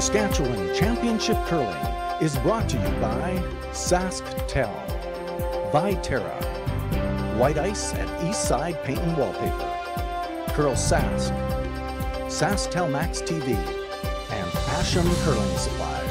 Saskatchewan Championship Curling is brought to you by SaskTel, Viterra, White Ice at Eastside Paint and Wallpaper, CurlSask, SaskTel Max TV, and Asham Curling Supplies.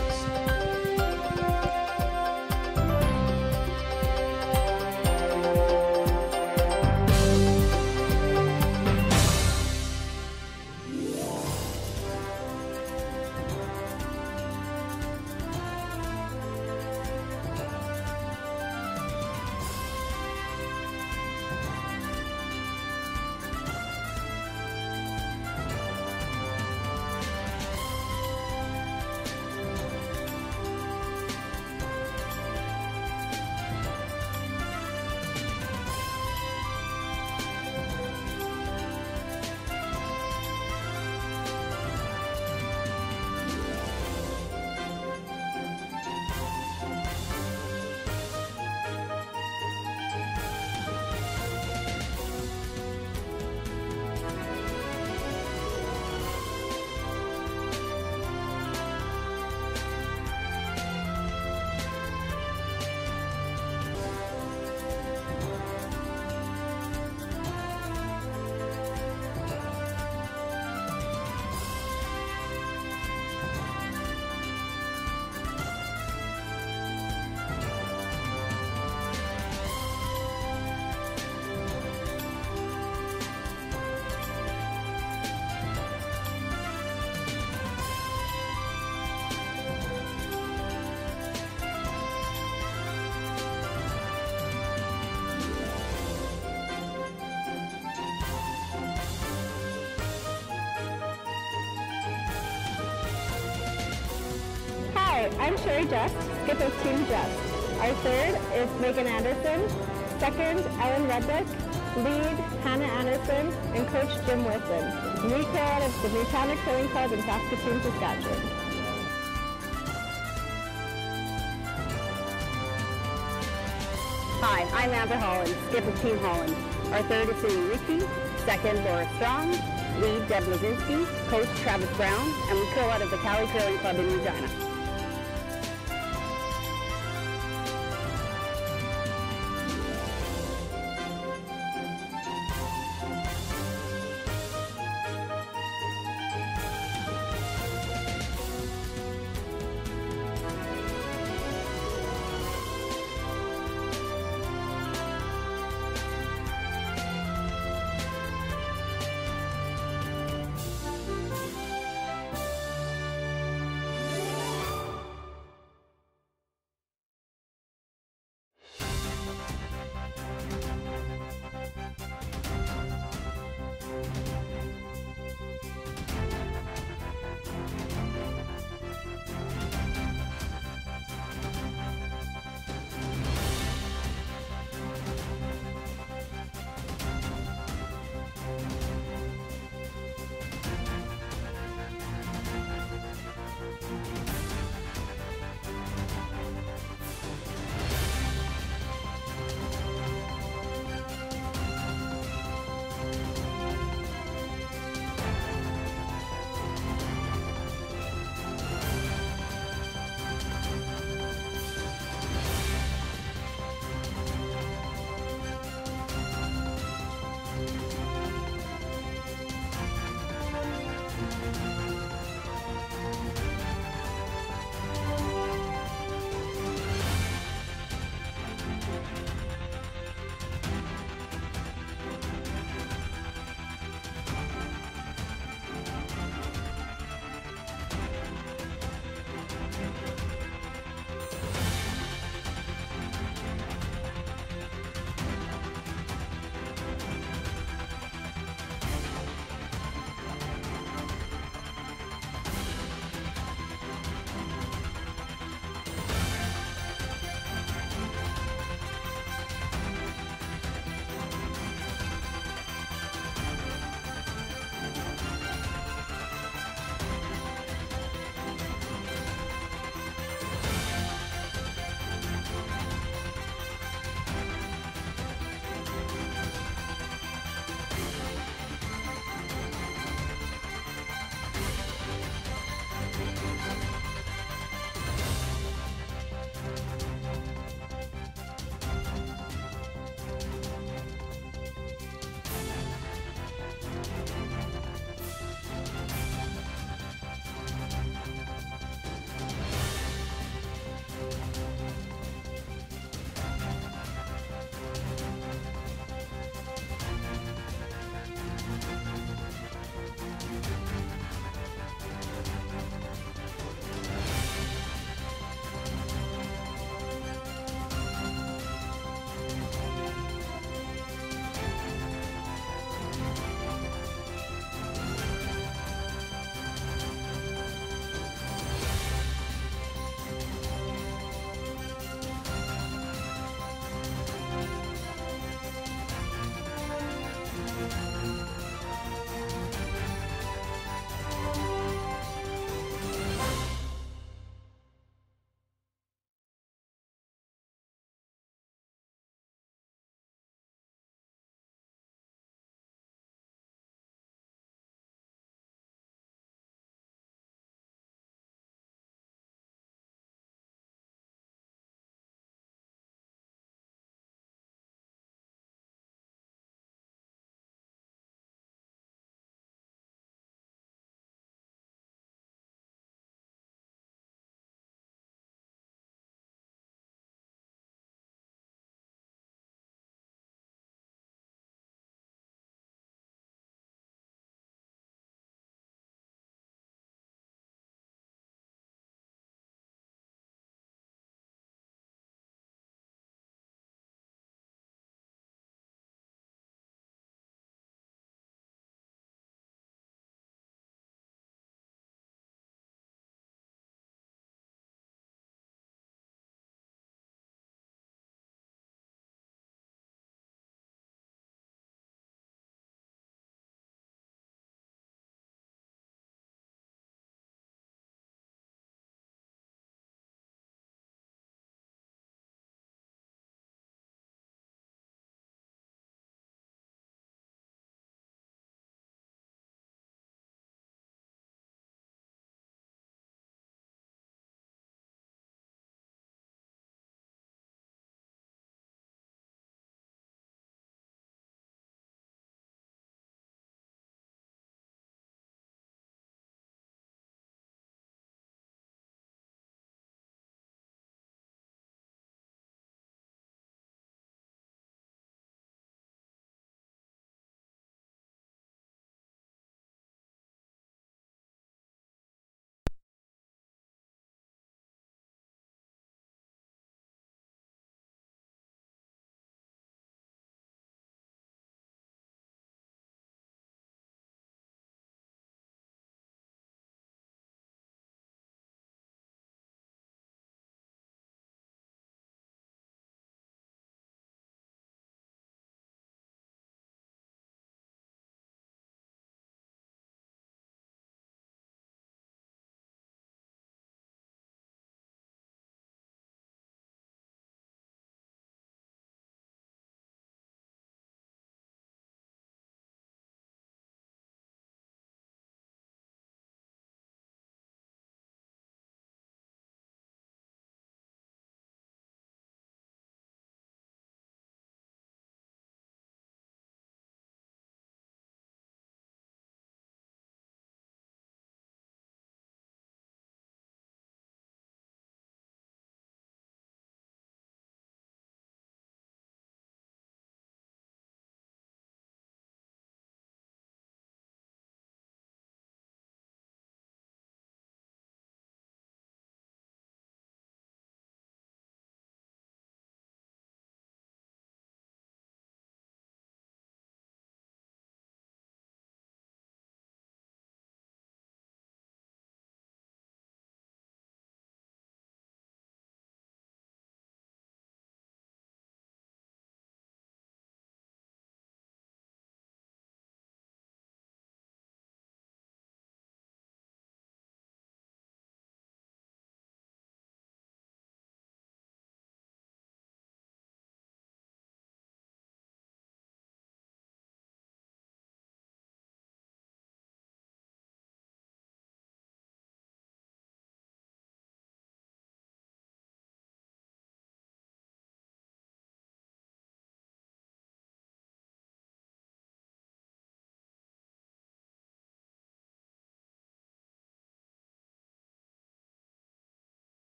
Hi, I'm Sherry Just, skip of Team Just. Our third is Megan Anderson, second Ellen Reddick, lead Hannah Anderson, and coach Jim Wilson. We curl out of the Newtown Curling Club in Saskatoon, Saskatchewan. Hi, I'm Amber Holland, skip of Team Holland. Our third is Cindy Ritchie, second Laura Strong, lead Deb Lazinski, coach Travis Brown, and we curl out of the Cali Curling Club in Regina.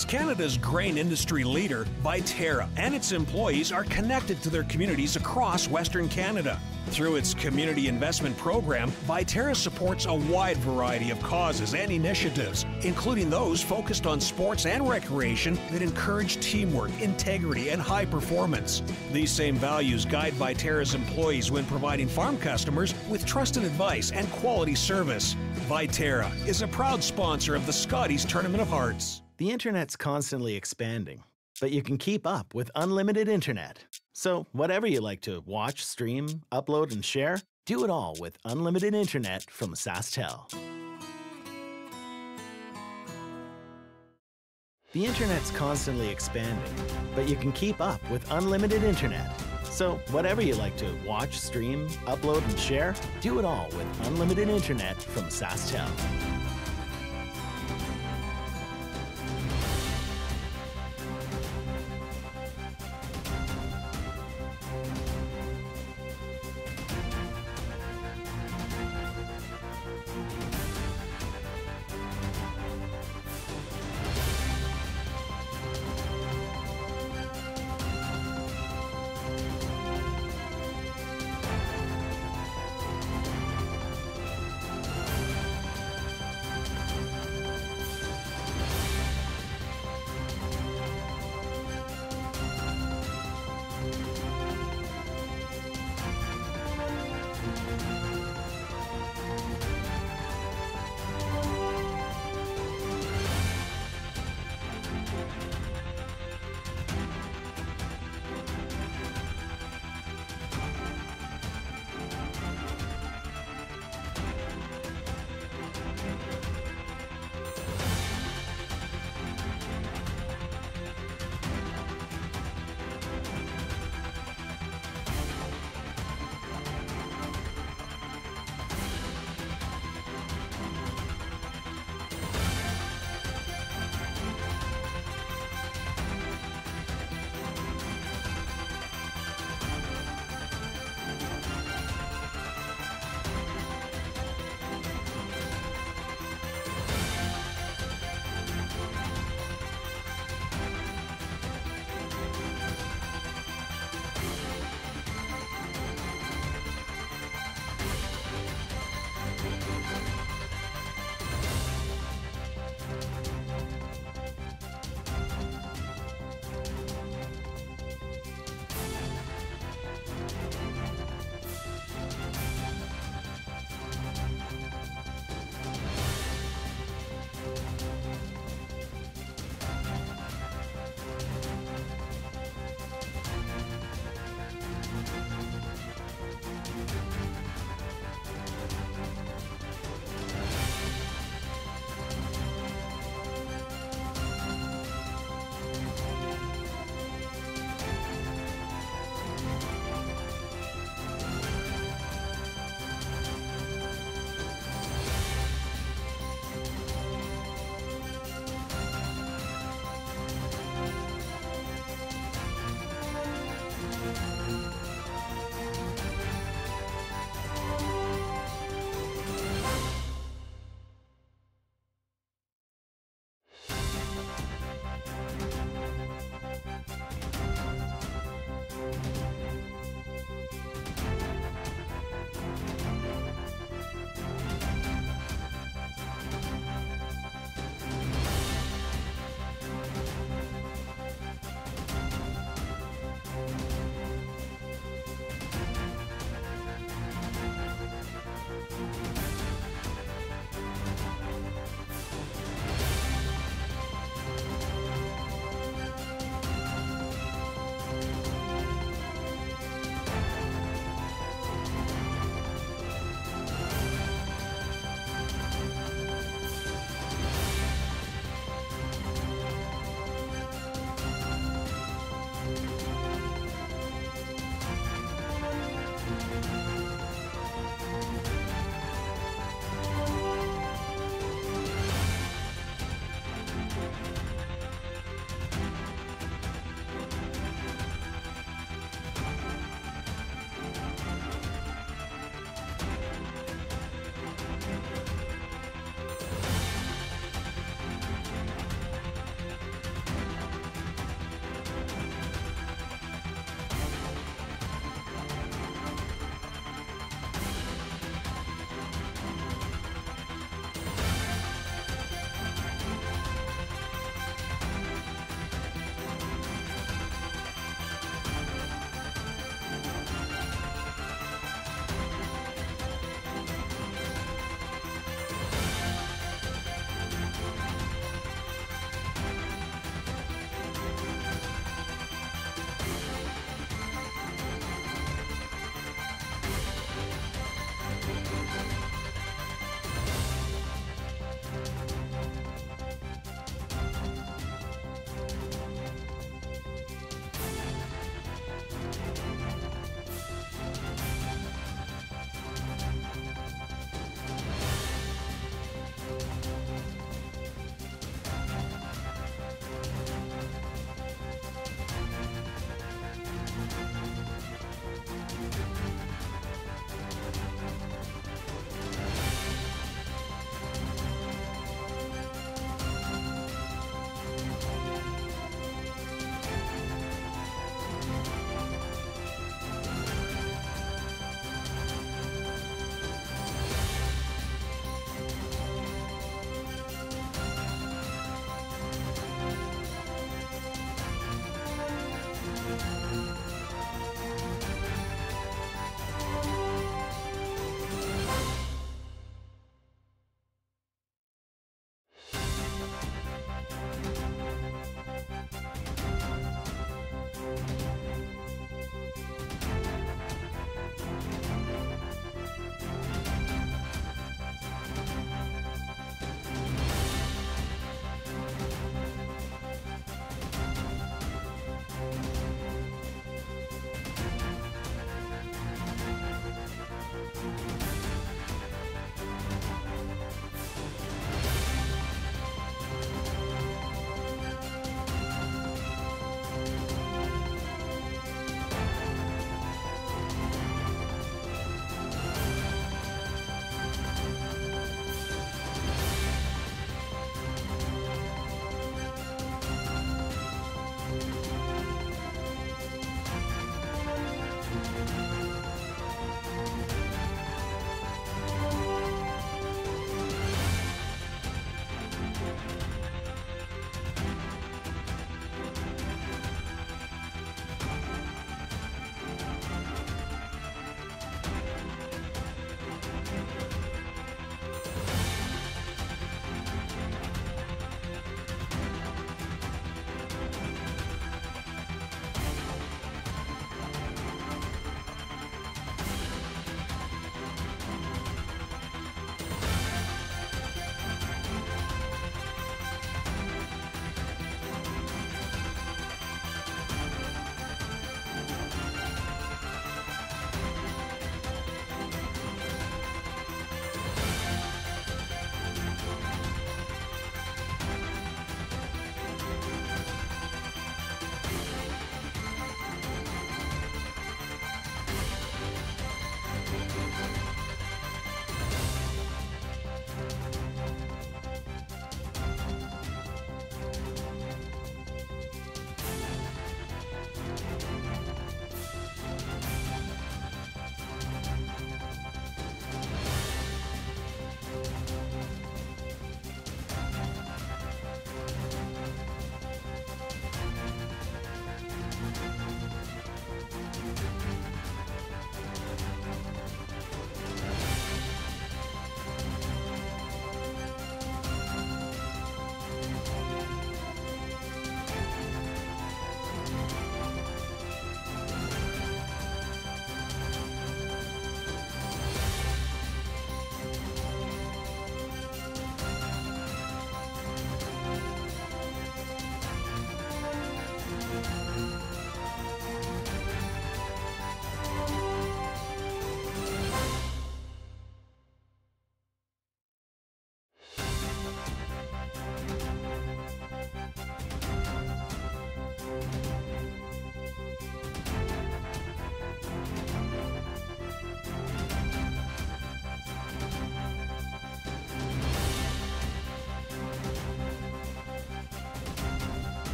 As Canada's grain industry leader, Viterra and its employees are connected to their communities across Western Canada. Through its community investment program, Viterra supports a wide variety of causes and initiatives, including those focused on sports and recreation that encourage teamwork, integrity, and high performance. These same values guide Viterra's employees when providing farm customers with trusted advice and quality service. Viterra is a proud sponsor of the Scotties Tournament of Hearts. The internet's constantly expanding, but you can keep up with unlimited internet. So whatever you like to watch, stream, upload, and share, do it all with unlimited internet from SaskTel. The internet's constantly expanding, but you can keep up with unlimited internet. So whatever you like to watch, stream, upload, and share, do it all with unlimited internet from SaskTel.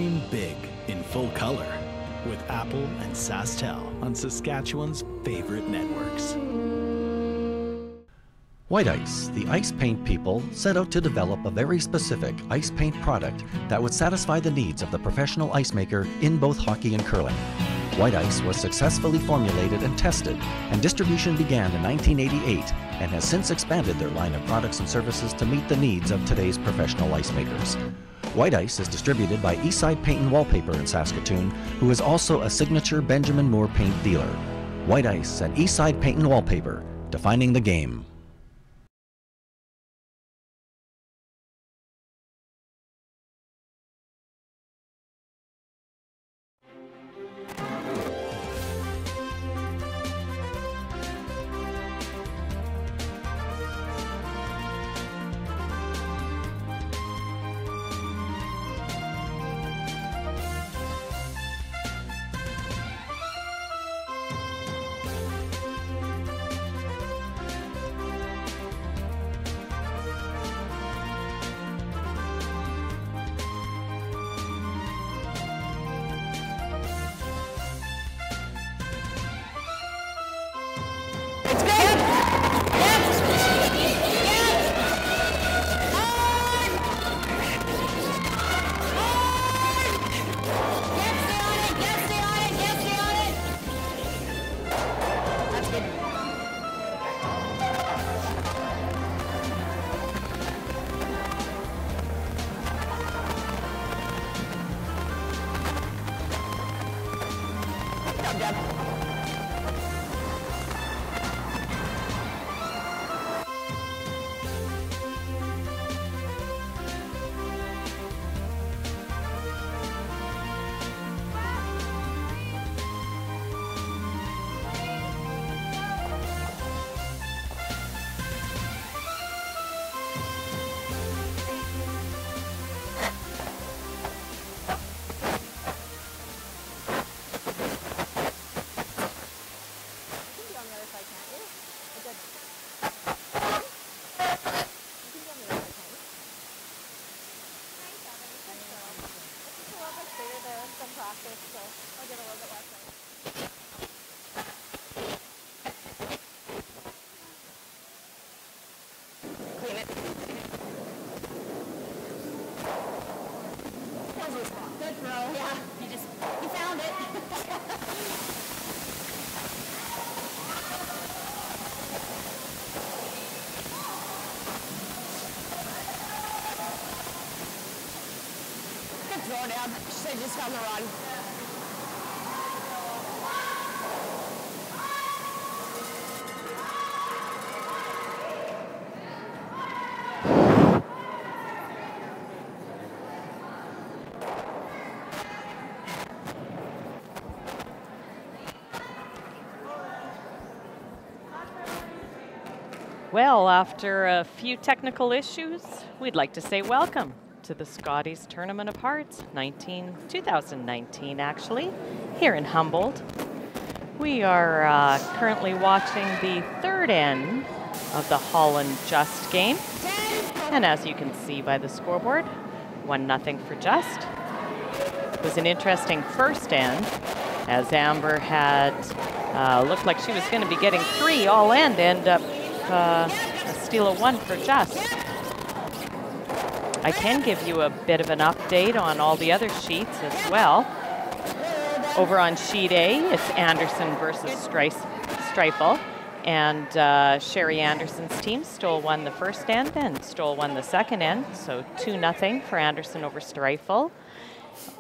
Dream big in full color with Apple and SaskTel on Saskatchewan's favorite networks. White Ice, the ice paint people, set out to develop a very specific ice paint product that would satisfy the needs of the professional ice maker in both hockey and curling. White Ice was successfully formulated and tested, and distribution began in 1988 and has since expanded their line of products and services to meet the needs of today's professional ice makers. White Ice is distributed by Eastside Paint and Wallpaper in Saskatoon, who is also a signature Benjamin Moore paint dealer. White Ice and Eastside Paint and Wallpaper, defining the game. Throw down. She said just found the rod. Well, after a few technical issues, we'd like to say welcome to the Scotties Tournament of Hearts 2019 actually, here in Humboldt. We are currently watching the third end of the Holland Just game. And as you can see by the scoreboard, 1-0 for Just. It was an interesting first end, as Amber had looked like she was going to be getting 3 all end, end up a steal of 1 for Just. I can give you a bit of an update on all the other sheets as well. Over on sheet A, it's Anderson versus Streifel. And Sherry Anderson's team stole 1 the first end and stole 1 the second end. So 2-0 for Anderson over Streifel.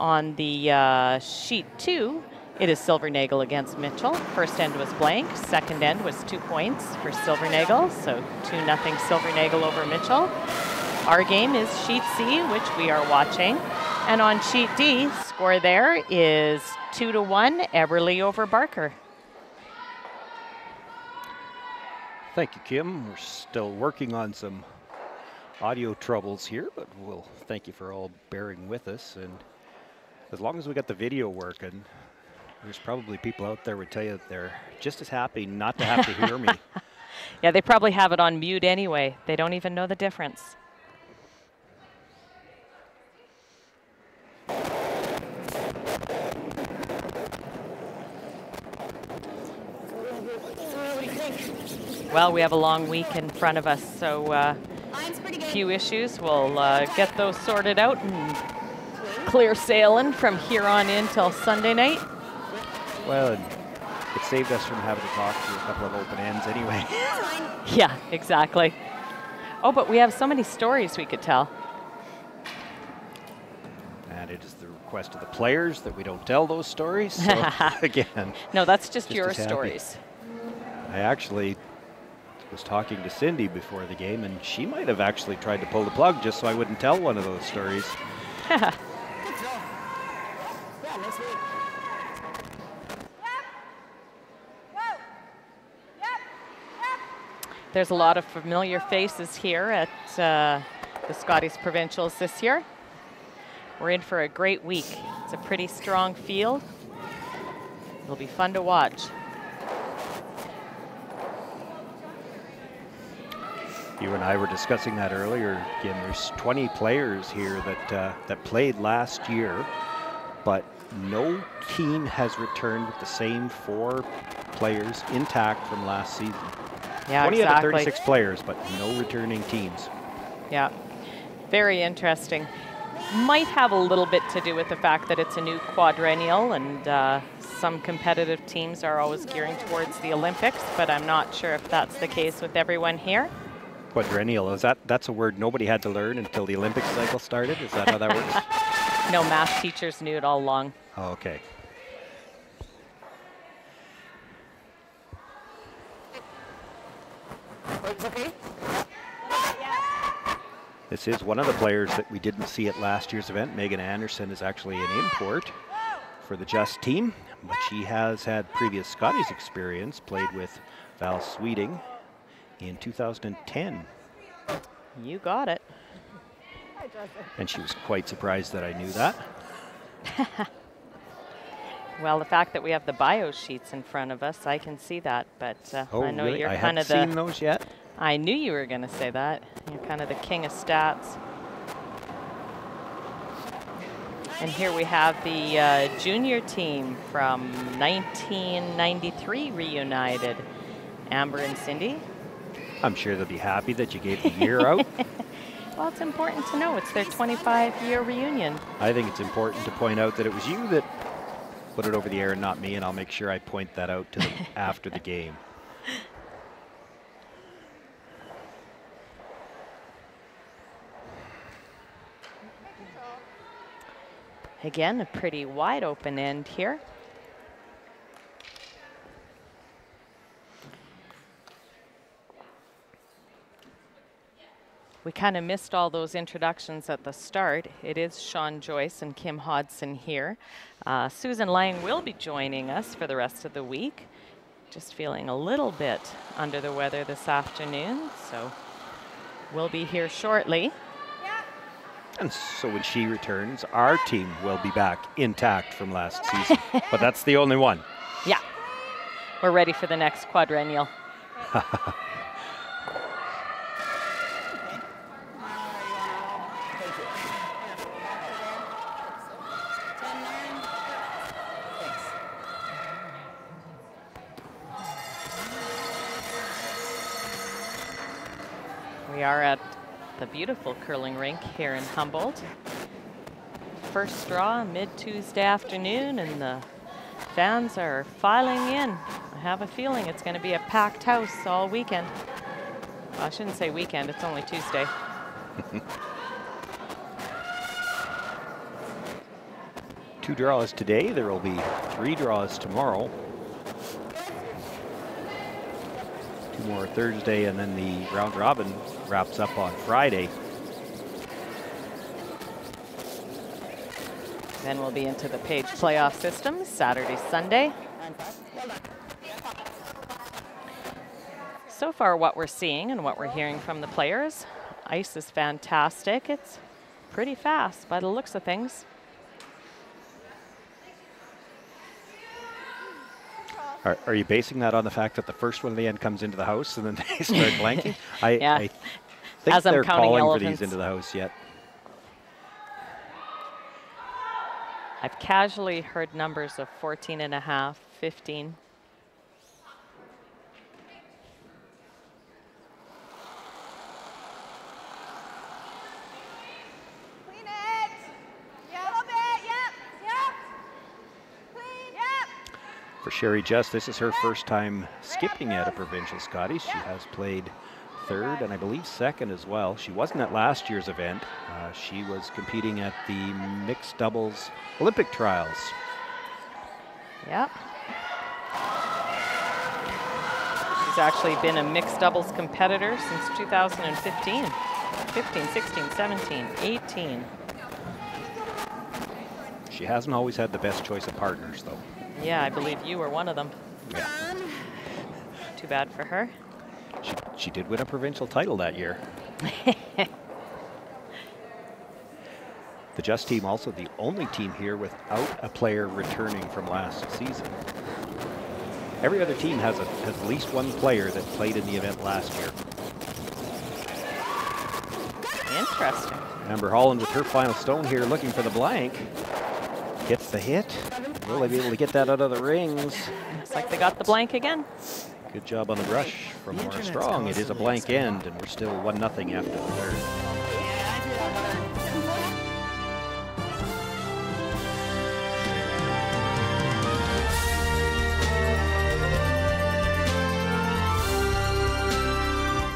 On the sheet 2, it is Silvernagel against Mitchell. First end was blank. Second end was 2 points for Silvernagel. So 2-0 Silvernagel over Mitchell. Our game is sheet C, which we are watching. And on sheet D, score there is 2-1 Eberly over Barker. Thank you, Kim. We're still working on some audio troubles here, but we'll thank you for all bearing with us. And as long as we got the video working, there's probably people out there would tell you that they're just as happy not to have to hear me. Yeah, they probably have it on mute anyway. They don't even know the difference. What do you think? Well, we have a long week in front of us, so a few issues. We'll get those sorted out and clear sailing from here on in till Sunday night. Well, it saved us from having to talk to a couple of open ends anyway. Yeah, exactly. Oh, but we have so many stories we could tell. And it is the request of the players that we don't tell those stories. So again. No, that's just your as happy. stories. I actually was talking to Cindy before the game, and she might have actually tried to pull the plug just so I wouldn't tell one of those stories. There's a lot of familiar faces here at the Scotties Provincials this year. We're in for a great week. It's a pretty strong field. It'll be fun to watch. You and I were discussing that earlier, Kim. There's 20 players here that played last year, but no team has returned with the same 4 players intact from last season. Yeah, 20 exactly. out of 36 players, but no returning teams. Yeah, very interesting. Might have a little bit to do with the fact that it's a new quadrennial, and some competitive teams are always gearing towards the Olympics, but I'm not sure if that's the case with everyone here. Quadrennial, that's a word nobody had to learn until the Olympic cycle started? Is that how that works? No, math teachers knew it all along. Oh, okay. This is one of the players that we didn't see at last year's event. Megan Anderson is actually an import for the Just team, but she has had previous Scotties experience, played with Val Sweeting in 2010. You got it. And she was quite surprised that I knew that. Well, the fact that we have the bio sheets in front of us, I can see that, but Oh, I know really? you're I kind haven't of the... seen those yet. I knew you were going to say that. You're kind of the king of stats. And here we have the junior team from 1993 reunited. Amber and Cindy. I'm sure they'll be happy that you gave the year out. Well, it's important to know. It's their 25-year reunion. I think it's important to point out that it was you that put it over the air and not me, and I'll make sure I point that out to them after the game. Again, a pretty wide open end here. We kind of missed all those introductions at the start. It is Sean Joyce and Kim Hodson here. Susan Lang will be joining us for the rest of the week. Just feeling a little bit under the weather this afternoon, so we'll be here shortly. And so when she returns, our team will be back intact from last season. But that's the only one. Yeah, we're ready for the next quadrennial. We are at the beautiful curling rink here in Humboldt. First draw mid-Tuesday afternoon, and the fans are filing in. I have a feeling it's going to be a packed house all weekend. Well, I shouldn't say weekend, it's only Tuesday. Two draws today. There will be 3 draws tomorrow. 2 more Thursday, and then the round robin wraps up on Friday. Then we'll be into the Page playoff system Saturday, Sunday. So far what we're seeing and what we're hearing from the players, ice is fantastic. It's pretty fast by the looks of things. Are you basing that on the fact that the first one at the end comes into the house and then they start blanking? I think As I'm they're counting calling elephants. for these into the house yet. I've casually heard numbers of 14 and a half, 15. Sherry Just, this is her first time skipping at a provincial Scotties. She has played third and I believe second as well. She wasn't at last year's event. She was competing at the mixed doubles Olympic trials. Yep. She's actually been a mixed doubles competitor since 2015. 15, 16, 17, 18. She hasn't always had the best choice of partners, though. Yeah, I believe you were one of them. Yeah. Too bad for her. She did win a provincial title that year. The Just team also the only team here without a player returning from last season. Every other team has at least one player that played in the event last year. Interesting. Amber Holland with her final stone here looking for the blank. Gets the hit. Will they be able to get that out of the rings? Looks like they got the blank again. Good job on the brush from Laura Strong. It is a blank end, and we're still 1-0 after the third.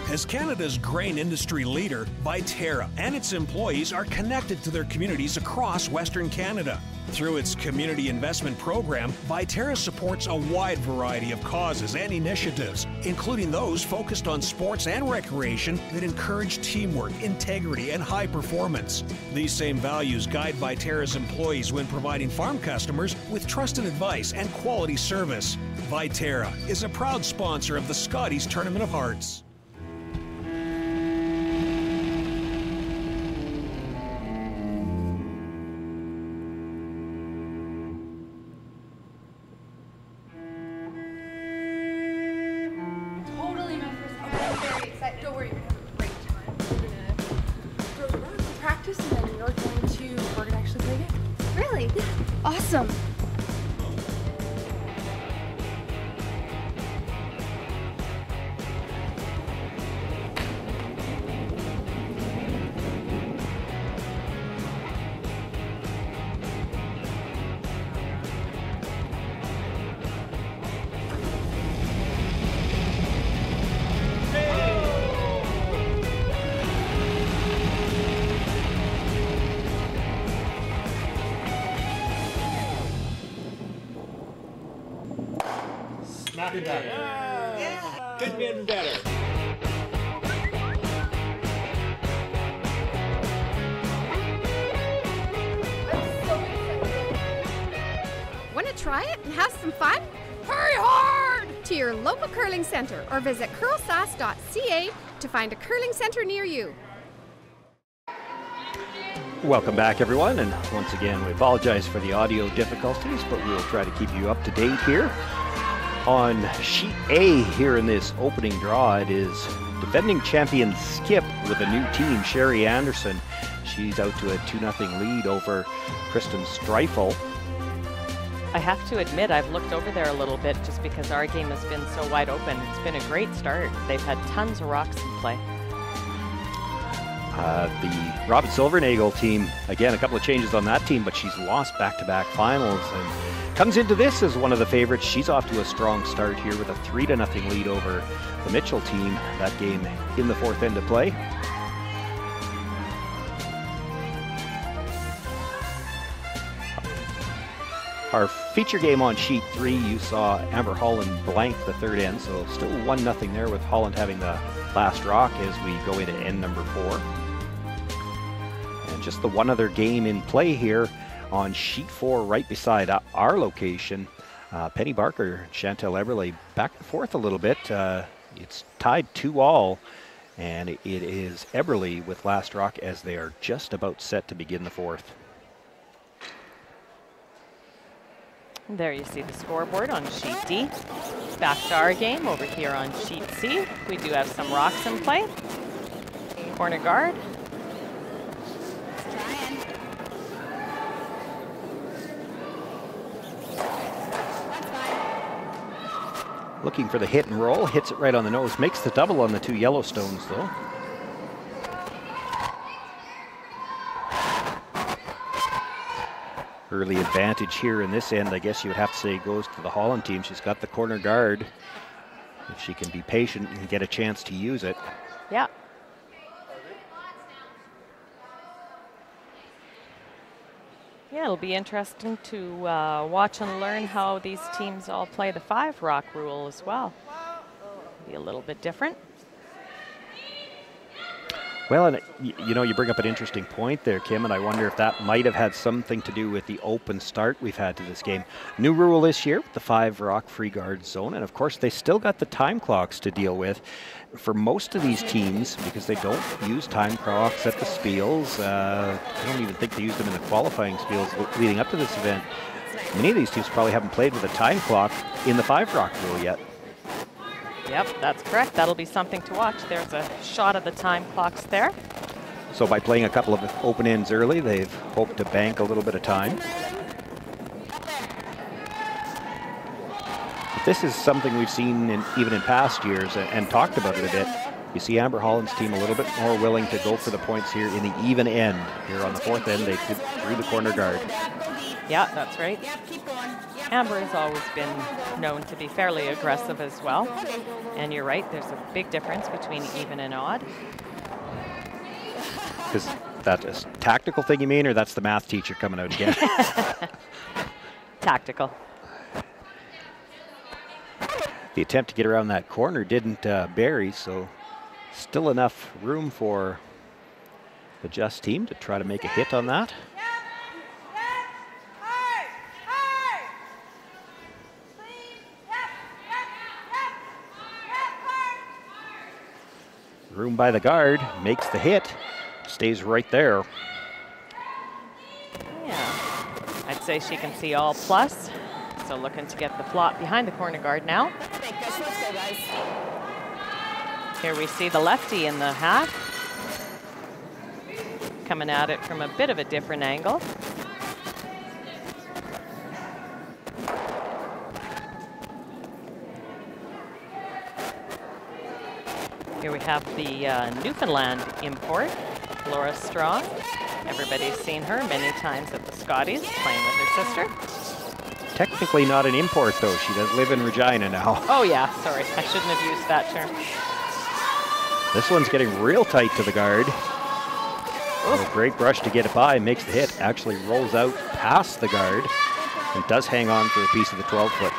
As Canada's grain industry leader, Viterra and its employees are connected to their communities across Western Canada. Through its community investment program, Viterra supports a wide variety of causes and initiatives, including those focused on sports and recreation that encourage teamwork, integrity, and high performance. These same values guide Viterra's employees when providing farm customers with trusted advice and quality service. Viterra is a proud sponsor of the Scotties Tournament of Hearts. Awesome. Not better. Yeah. Could be better. Want to try it and have some fun? Hurry hard to your local curling center or visit CurlSask.ca to find a curling center near you. Welcome back, everyone, and once again we apologize for the audio difficulties, but we'll try to keep you up to date here. On sheet A here in this opening draw, it is defending champion Skip with a new team, Sherry Anderson. She's out to a 2-0 lead over Kristen Streifel. I have to admit, I've looked over there a little bit just because our game has been so wide open. It's been a great start. They've had tons of rocks in play. The Robin Silvernagel team, again, a couple of changes on that team, but she's lost back-to-back finals and comes into this as one of the favorites. She's off to a strong start here with a 3-0 lead over the Mitchell team. That game in the fourth end of play. Our feature game on sheet 3, you saw Amber Holland blank the third end, so still 1-0 there with Holland having the last rock as we go into end number 4. And just the one other game in play here on sheet 4 right beside our location. Penny Barker, Chantel Eberle back and forth a little bit. It's tied 2-all, and it is Eberle with last rock as they are just about set to begin the fourth. There you see the scoreboard on sheet D. Back to our game over here on sheet C. We do have some rocks in play. Corner guard. Looking for the hit and roll, hits it right on the nose, makes the double on the 2 Yellowstones though. Early advantage here in this end, I guess you would have to say, goes to the Holland team. She's got the corner guard. If she can be patient and get a chance to use it. Yeah. Yeah, it'll be interesting to watch and learn how these teams all play the 5-rock rule as well. Be a little bit different. Well, and you know, you bring up an interesting point there, Kim, and I wonder if that might have had something to do with the open start we've had to this game. New rule this year, the 5-rock free guard zone, and of course they still got the time clocks to deal with. For most of these teams, because they don't use time clocks at the spiels, I don't even think they used them in the qualifying spiels leading up to this event. Many of these teams probably haven't played with a time clock in the 5-rock rule yet. Yep, that's correct. That'll be something to watch. There's a shot of the time clocks there. So by playing a couple of open ends early, they've hoped to bank a little bit of time. But this is something we've seen even in past years and talked about it a bit. You see Amber Holland's team a little bit more willing to go for the points here in the even end. Here on the 4th end, they threw the corner guard. Yeah, that's right. Amber has always been known to be fairly aggressive as well. And you're right, there's a big difference between even and odd. Is that a tactical thing you mean, or that's the math teacher coming out again? Tactical. The attempt to get around that corner didn't bury, so still enough room for the Just team to try to make a hit on that. Room by the guard, makes the hit, stays right there. Yeah, I'd say she can see all plus. So looking to get the flop behind the corner guard now. Here we see the lefty in the half. Coming at it from a bit of a different angle. Here we have the Newfoundland import, Laura Strong. Everybody's seen her many times at the Scotties, playing with her sister. Technically not an import, though. She does live in Regina now. Oh, yeah, sorry. I shouldn't have used that term. This one's getting real tight to the guard. Oh, great brush to get it by, makes the hit. Actually rolls out past the guard and does hang on for a piece of the 12-foot.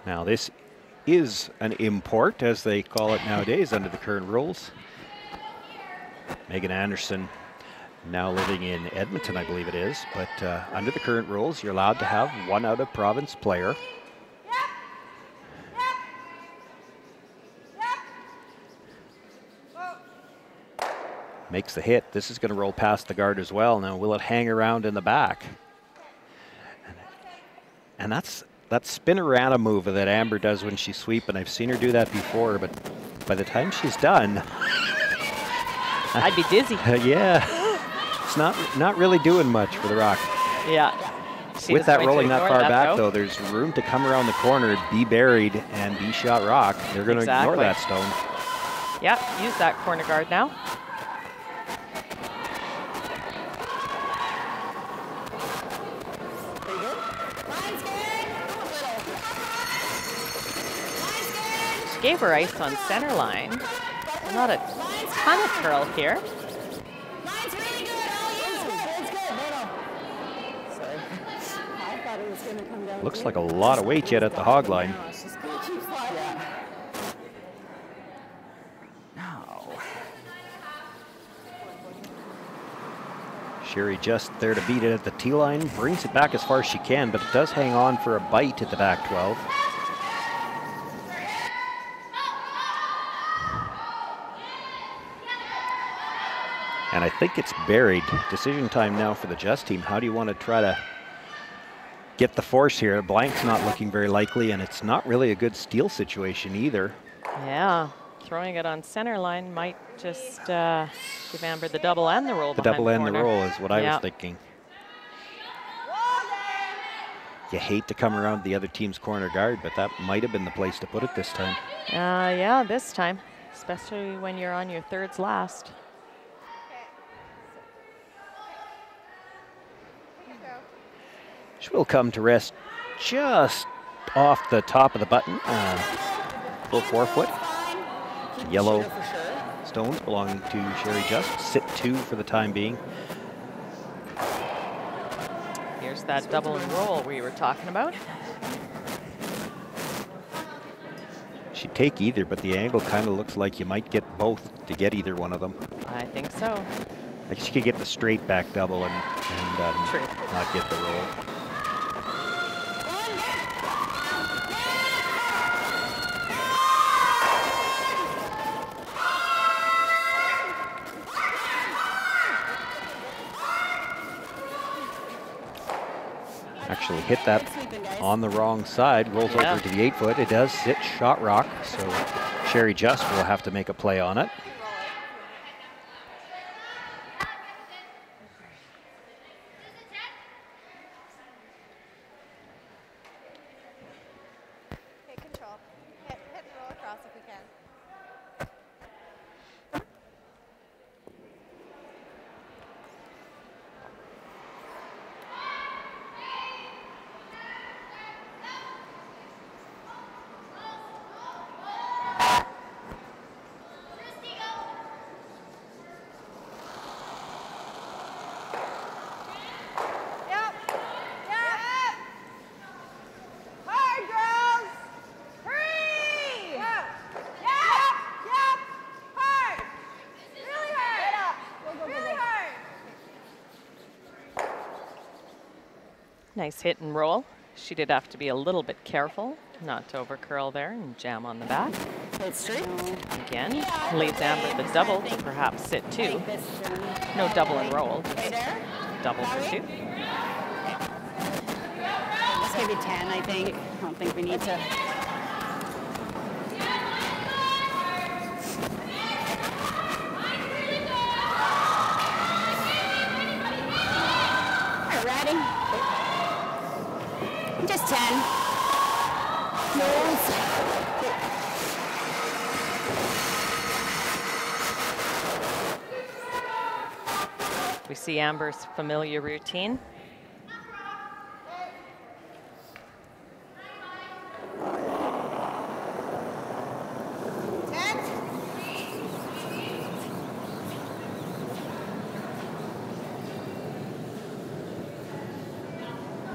Now this is an import, as they call it nowadays under the current rules. Megan Anderson now living in Edmonton, I believe it is, but under the current rules, you're allowed to have one out-of-province player. Makes the hit. This is going to roll past the guard as well. Now, will it hang around in the back? And that's that spinorama move that Amber does when she's sweeping. I've seen her do that before, but by the time she's done, I'd be dizzy. Yeah, it's not really doing much for the rock. Yeah. With that rolling that far back, though, there's room to come around the corner, be buried, and be shot rock. They're going to ignore that stone. Yep, use that corner guard now. Gave her ice on center line. Not a ton of curl here. Looks like a lot of weight yet at the hog line. Sherry just there to beat it at the tee line, brings it back as far as she can, but it does hang on for a bite at the back 12. And I think it's buried. Decision time now for the Just team. How do you want to try to get the force here? Blank's not looking very likely, and it's not really a good steal situation either. Yeah, throwing it on center line might just give Amber the double and the roll. The double and the roll is what I was thinking. You hate to come around the other team's corner guard, but that might have been the place to put it this time. Yeah, this time, especially when you're on your thirds last. She will come to rest just off the top of the button. Full forefoot. Yellow stones belonging to Sherry Just. Sit 2 for the time being. Here's that double and roll we were talking about. She'd take either, but the angle kind of looks like you might get both to get either one of them. I think so. Like she could get the straight back double and not get the roll. Actually hit that on the wrong side, rolls over to the 8-foot. It does sit shot rock, so Sherry Just will have to make a play on it. Take control. Hit and roll across if we can. Nice hit and roll. She did have to be a little bit careful not to over curl there and jam on the back. Hit straight. Again, leaves Amber the double to perhaps sit 2. No double and roll, just double for 2. Let's give you 10, I think. I don't think we need to. Ready? Just 10. We see Amber's familiar routine.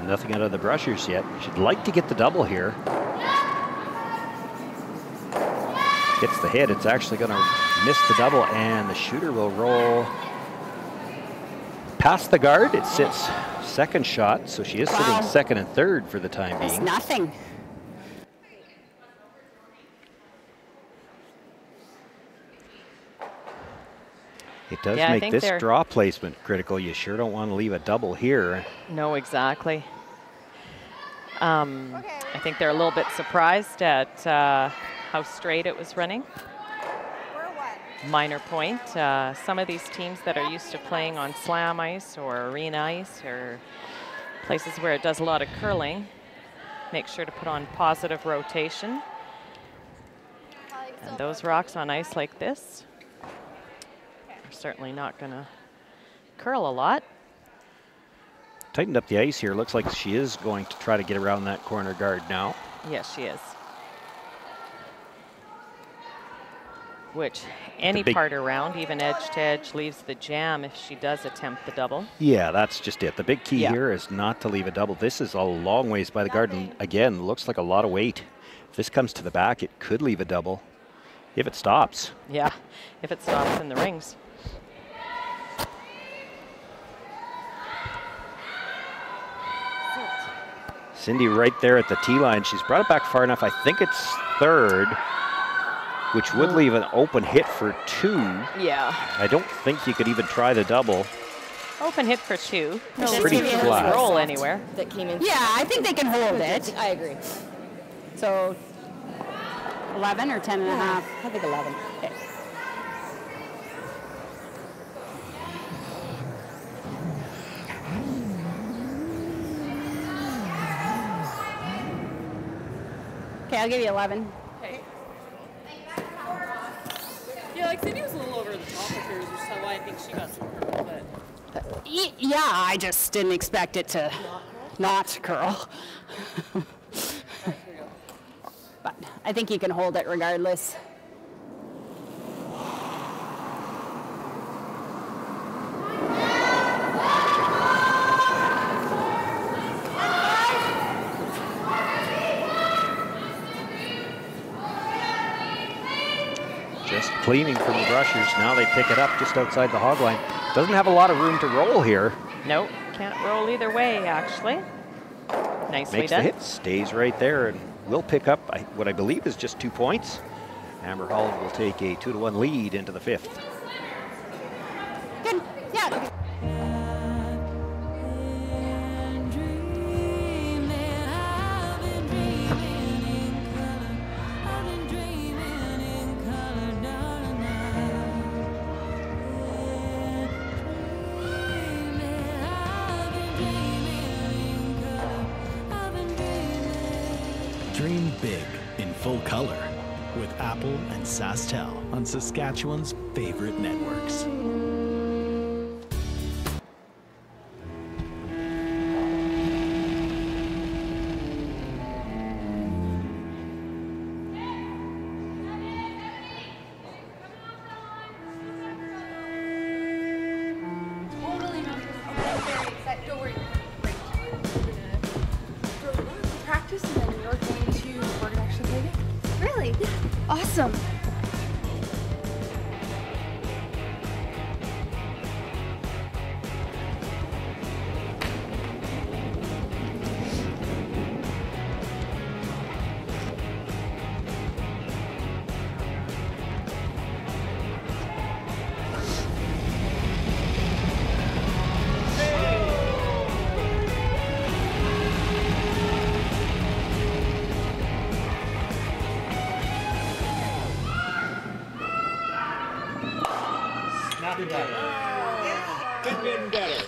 Nothing out of the brushers yet. She'd like to get the double here. Gets the hit. It's actually going to miss the double, and the shooter will roll past the guard. It sits second shot, so she is sitting second and third for the time being. It's nothing. It does make this draw placement critical. You sure don't want to leave a double here. No, exactly. I think they're a little bit surprised at how straight it was running. Minor point. Some of these teams that are used to playing on slam ice or arena ice or places where it does a lot of curling, make sure to put on positive rotation. And those rocks on ice like this are certainly not going to curl a lot. Tightened up the ice here. Looks like she is going to try to get around that corner guard now. Yes, she is. Which any part around, even edge to edge, leaves the jam if she does attempt the double. Yeah, that's just it. The big key here is not to leave a double. This is a long ways by the guard, and again, looks like a lot of weight. If this comes to the back, it could leave a double if it stops. Yeah, if it stops in the rings. Cindy right there at the tee line. She's brought it back far enough. I think it's third, which would leave an open hit for 2. Yeah. I don't think you could even try the double. Open hit for 2. No, pretty flat. Roll anywhere. That came in. Yeah, I think they can hold it. I agree. So 11 or 10 and a half? I think 11. Okay. Okay, I'll give you 11. Okay. Cindy was a little over the top with hers, which is why I think she got some curl, but... Yeah, I just didn't expect it to not curl. But I think you can hold it regardless. Just cleaning from the brushers. Now they pick it up just outside the hog line. Doesn't have a lot of room to roll here. Nope, can't roll either way, actually. Nicely Makes done. the hit, stays right there, and will pick up what I believe is just 2 points. Amber Holland will take a 2-1 lead into the 5th. Good. Yeah. Dream big in full color with Apple and SaskTel on Saskatchewan's favorite networks. Totally not. I'm very excited. Don't worry. We're gonna practice and then we're gonna actually play it. Really? Yeah. Awesome. Not better. Could been better.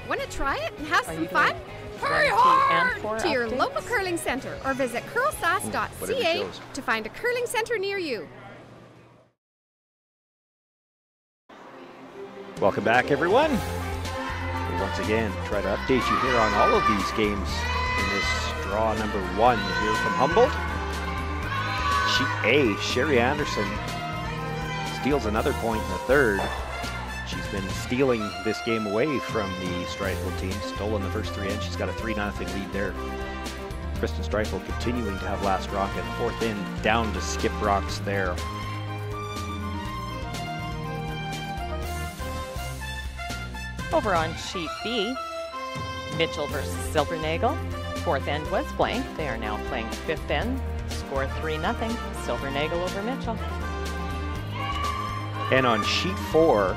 Want to try it and have Are some you fun? doing Hurry 1, 2, and hard 4 to your updates? local curling center or visit Whatever CurlSask.ca shows. to find a curling center near you. Welcome back, everyone. We'll once again try to update you here on all of these games in this draw number 1 here from Humboldt. Sheet A, Sherry Anderson steals another point in the 3rd. She's been stealing this game away from the Streifel team, stolen the first 3 ends. She's got a 3-0 lead there. Kristen Streifel continuing to have last rock at 4th end, down to skip rocks there. Over on sheet B, Mitchell versus Silvernagel. 4th end was blank. They are now playing 5th end. Score 3-0. Silvernagel over Mitchell. And on sheet 4,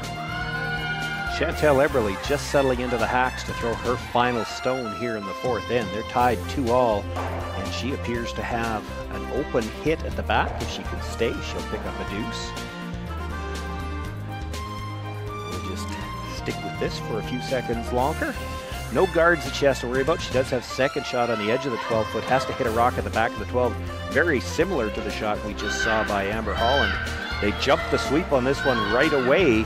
Chantel Eberly just settling into the hacks to throw her final stone here in the 4th end. They're tied 2-all, and she appears to have an open hit at the back. If she can stay, she'll pick up a deuce. We'll just stick with this for a few seconds longer. No guards that she has to worry about. She does have second shot on the edge of the 12-foot, has to hit a rock at the back of the 12. Very similar to the shot we just saw by Amber Holland. They jumped the sweep on this one right away.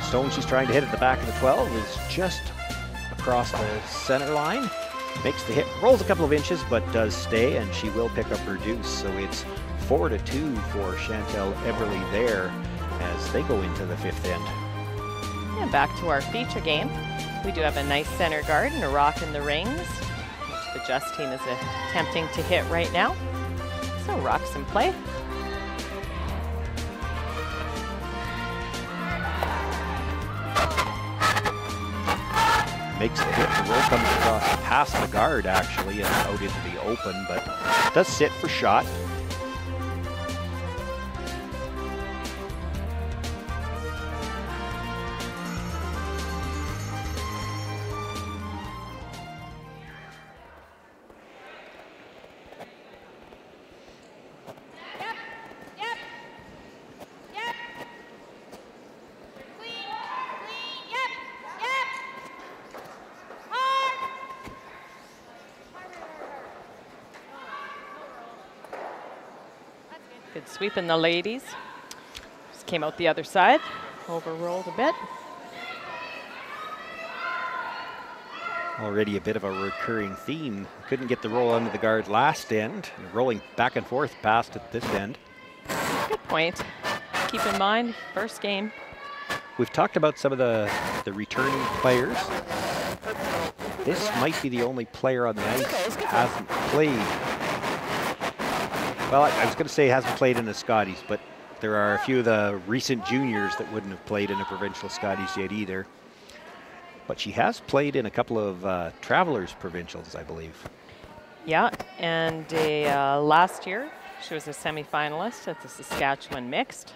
Stone she's trying to hit at the back of the 12 is just across the center line. Makes the hit, rolls a couple of inches, but does stay, and she will pick up her deuce. So it's 4-2 for Chantel Eberly there as they go into the 5th end. And back to our feature game. We do have a nice center guard and a rock in the rings, which the Just team is attempting to hit right now. So rocks in play. Makes the hit. The roll comes across past the guard, actually, and out into the open, but does sit for shot. Good sweep in the ladies. Just came out the other side, overrolled a bit. Already a bit of a recurring theme. Couldn't get the roll under the guard last end, and rolling back and forth past at this end. Good point. Keep in mind, first game. We've talked about some of the returning players. This might be the only player on the ice who hasn't played. Well, I was going to say hasn't played in the Scotties, but there are a few of the recent juniors that wouldn't have played in a provincial Scotties yet either. But she has played in a couple of Travelers provincials, I believe. Yeah, and last year she was a semi-finalist at the Saskatchewan Mixed.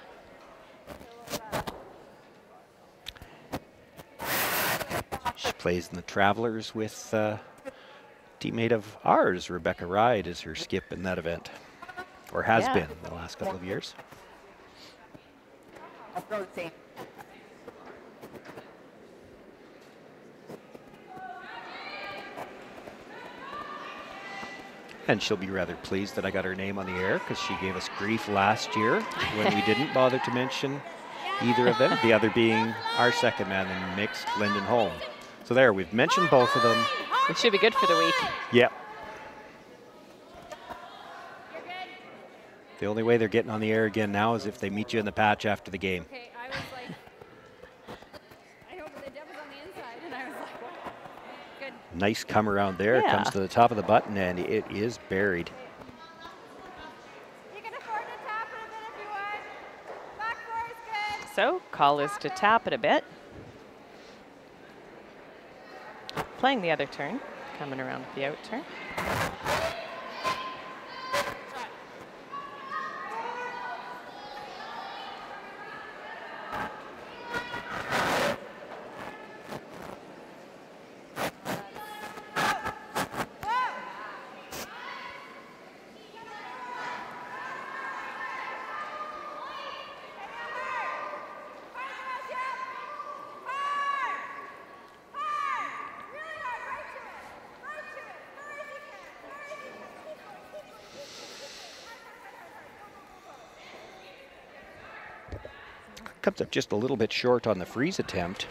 She plays in the Travelers with a teammate of ours, Rebecca Ride, is her skip in that event, or has been the last couple of years. And she'll be rather pleased that I got her name on the air, because she gave us grief last year when we didn't bother to mention either of them, the other being our second man in the mixed, Lyndon Holm. So there, we've mentioned both of them. It should be good for the week. Yep. The only way they're getting on the air again now is if they meet you in the patch after the game. Okay, I was like, I hope the devil's on the inside, and I was like, what? Good. Nice come around there. It comes to the top of the button, and it is buried. You can afford to tap it a bit if you want. Back four is good. So, call is to tap it a bit. Playing the other turn, coming around with the out turn. Comes up just a little bit short on the freeze attempt.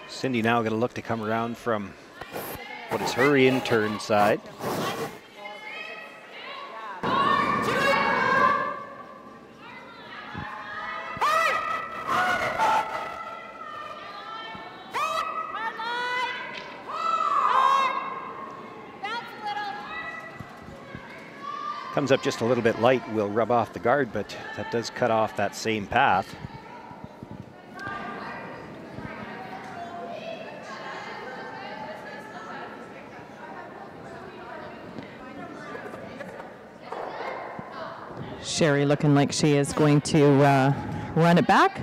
Cindy now going to look to come around from what is her in-turn side. Comes up just a little bit light, will rub off the guard, but that does cut off that same path. Sherry looking like she is going to run it back.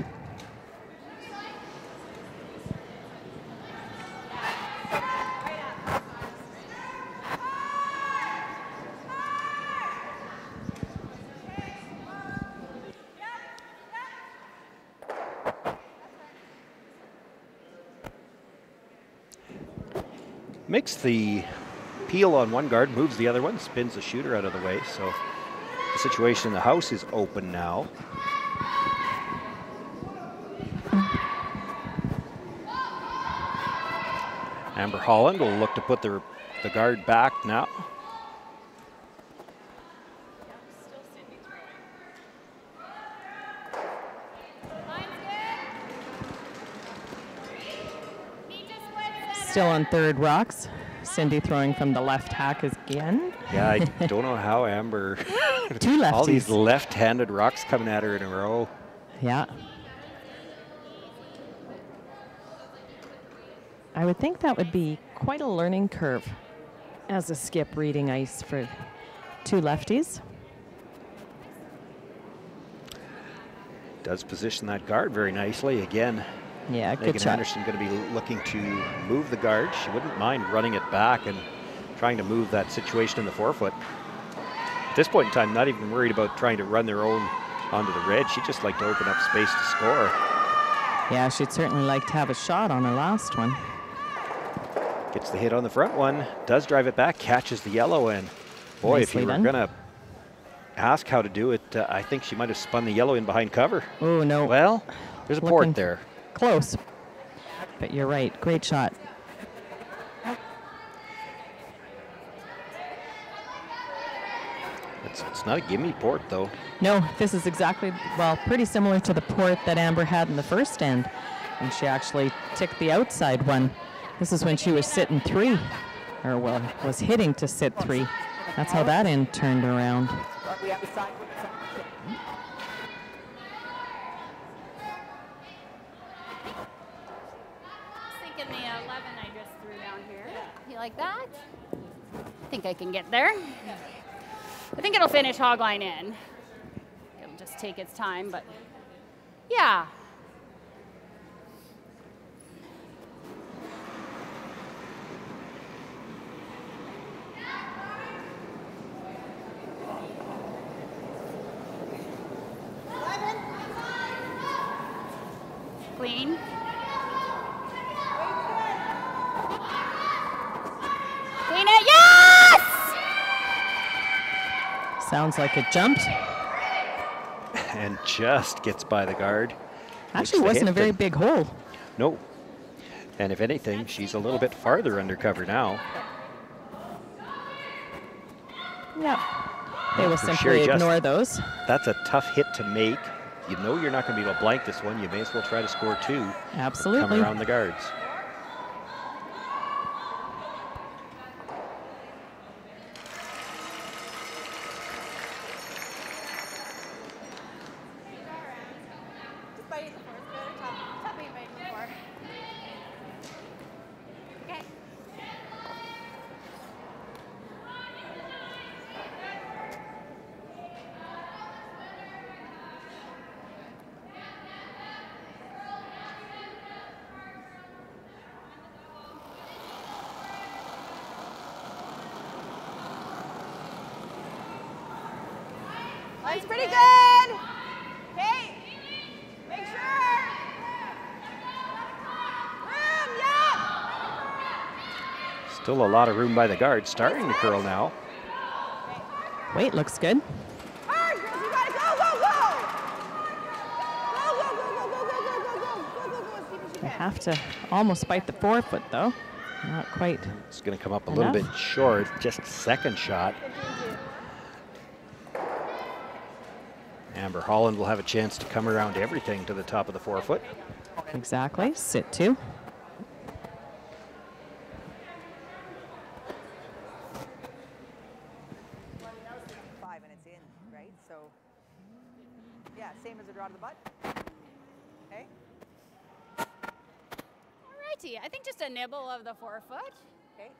Makes the peel on one guard, moves the other one, spins the shooter out of the way. So the situation in the house is open now. Amber Holland will look to put the guard back now. Still on third rocks. Cindy throwing from the left hack again. Yeah, I don't know how Amber. Two lefties. All these left-handed rocks coming at her in a row. Yeah. I would think that would be quite a learning curve as a skip reading ice for two lefties. Does position that guard very nicely. Again, Yeah, good Megan shot. Anderson going to be looking to move the guard. She wouldn't mind running it back and trying to move that situation in the forefoot. At this point in time, not even worried about trying to run their own onto the red. She'd just like to open up space to score. Yeah, she'd certainly like to have a shot on her last one. Gets the hit on the front one, does drive it back, catches the yellow, and boy, if Nicely you were done. going to ask how to do it, I think she might have spun the yellow in behind cover. Oh, no. Well, there's a Looking port there. Close. But you're right. Great shot. It's not a gimme port, though. No, this is exactly, well, pretty similar to the port that Amber had in the first end. And she actually ticked the outside one. This is when she was sitting 3. Or, well, was hitting to sit 3. That's how that end turned around. Thinking the 11 I just threw down here. You like that? I think I can get there. I think it'll finish hogline in. It'll just take its time, but yeah. Clean. Clean it, yes! Sounds like it jumped. And just gets by the guard. Actually, Makes the wasn't a hit very and- big hole. No. And if anything, she's a little bit farther undercover now. Yeah. They will For simply sure, just- ignore those. That's a tough hit to make. You know you're not going to be able to blank this one. You may as well try to score 2. Come Absolutely. around the guards. That's pretty good. Kate, make sure. Room, yeah. Still a lot of room by the guard. Starting to curl now. Weight looks good. Hard, girls, you gotta go, go, go. Go, go, go, go, go, go, go, go, go, go, go, go, as deep as you They can. have to almost bite the forefoot, though. Not quite. It's going to come up a little bit Enough. short. Just second shot. Amber Holland will have a chance to come around everything to the top of the forefoot. Exactly. Sit 2. Five and it's in, right? So, yeah, same as a draw to the butt. Okay. Alrighty, I think just a nibble of the forefoot. Okay.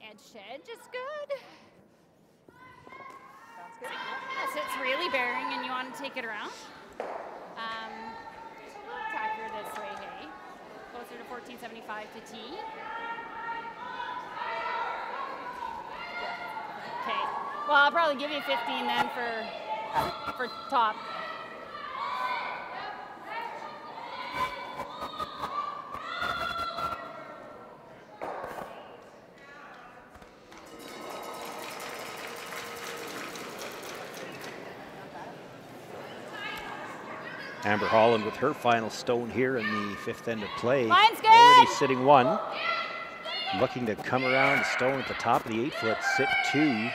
Edge to edge is good. Sounds good. Yes, it's really bearing and you want to take it around. Tack her this way, hey. Closer to 1475 to T. Okay. Well, I'll probably give you 15 then for top. Amber Holland with her final stone here in the 5th end of play. Line's good. Already sitting 1. Looking to come around the stone at the top of the 8-foot, sit 2.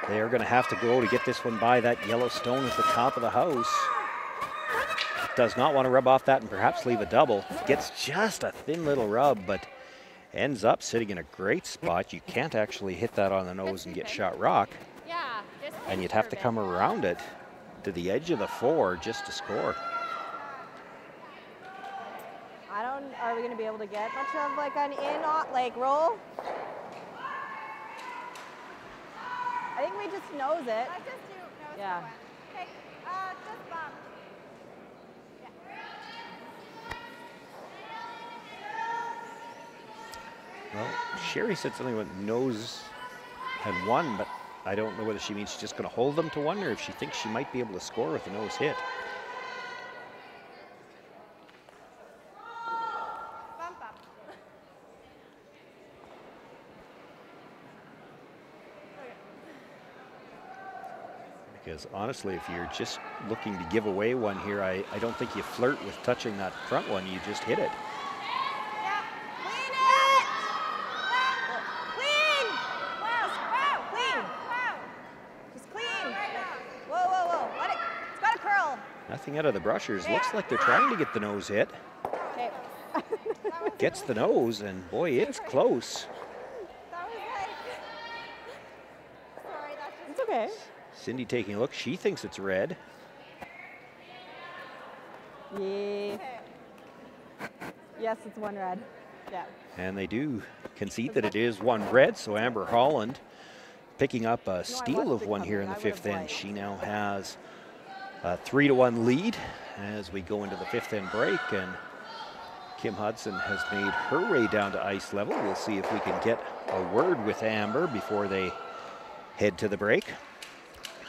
They are going to have to go to get this one by that yellow stone at the top of the house. Does not want to rub off that and perhaps leave a double. Gets just a thin little rub, but ends up sitting in a great spot. You can't actually hit that on the nose and get shot rock. Yeah. And you'd have to come around it to the edge of the 4 just to score. Are we going to be able to get much of like an roll? I think we just nose it. Let's just do nose Yeah. one. Okay, just bump. Well, Sherry said something about nose and one, but I don't know whether she means she's just going to hold them to one or if she thinks she might be able to score with a nose hit. Bump up. Because honestly, if you're just looking to give away one here, I don't think you flirt with touching that front one. You just hit it. Yeah, clean it! Clean! Wow, Clean! wow. Just clean! Right now. Whoa, whoa, whoa. Let it, it's got to curl. Nothing out of the brushers. Looks like they're trying to get the nose hit. Okay. Gets the nose, and boy, it's close. That was like... Sorry, that's just... It's okay. Cindy taking a look. She thinks it's red. Yeah. Okay. Yes, it's one red. Yeah. And they do concede that it is one red, so Amber Holland picking up a steal of one here in the fifth end. She now has a 3-1 lead as we go into the fifth end break, and Kim Hudson has made her way down to ice level. We'll see if we can get a word with Amber before they head to the break.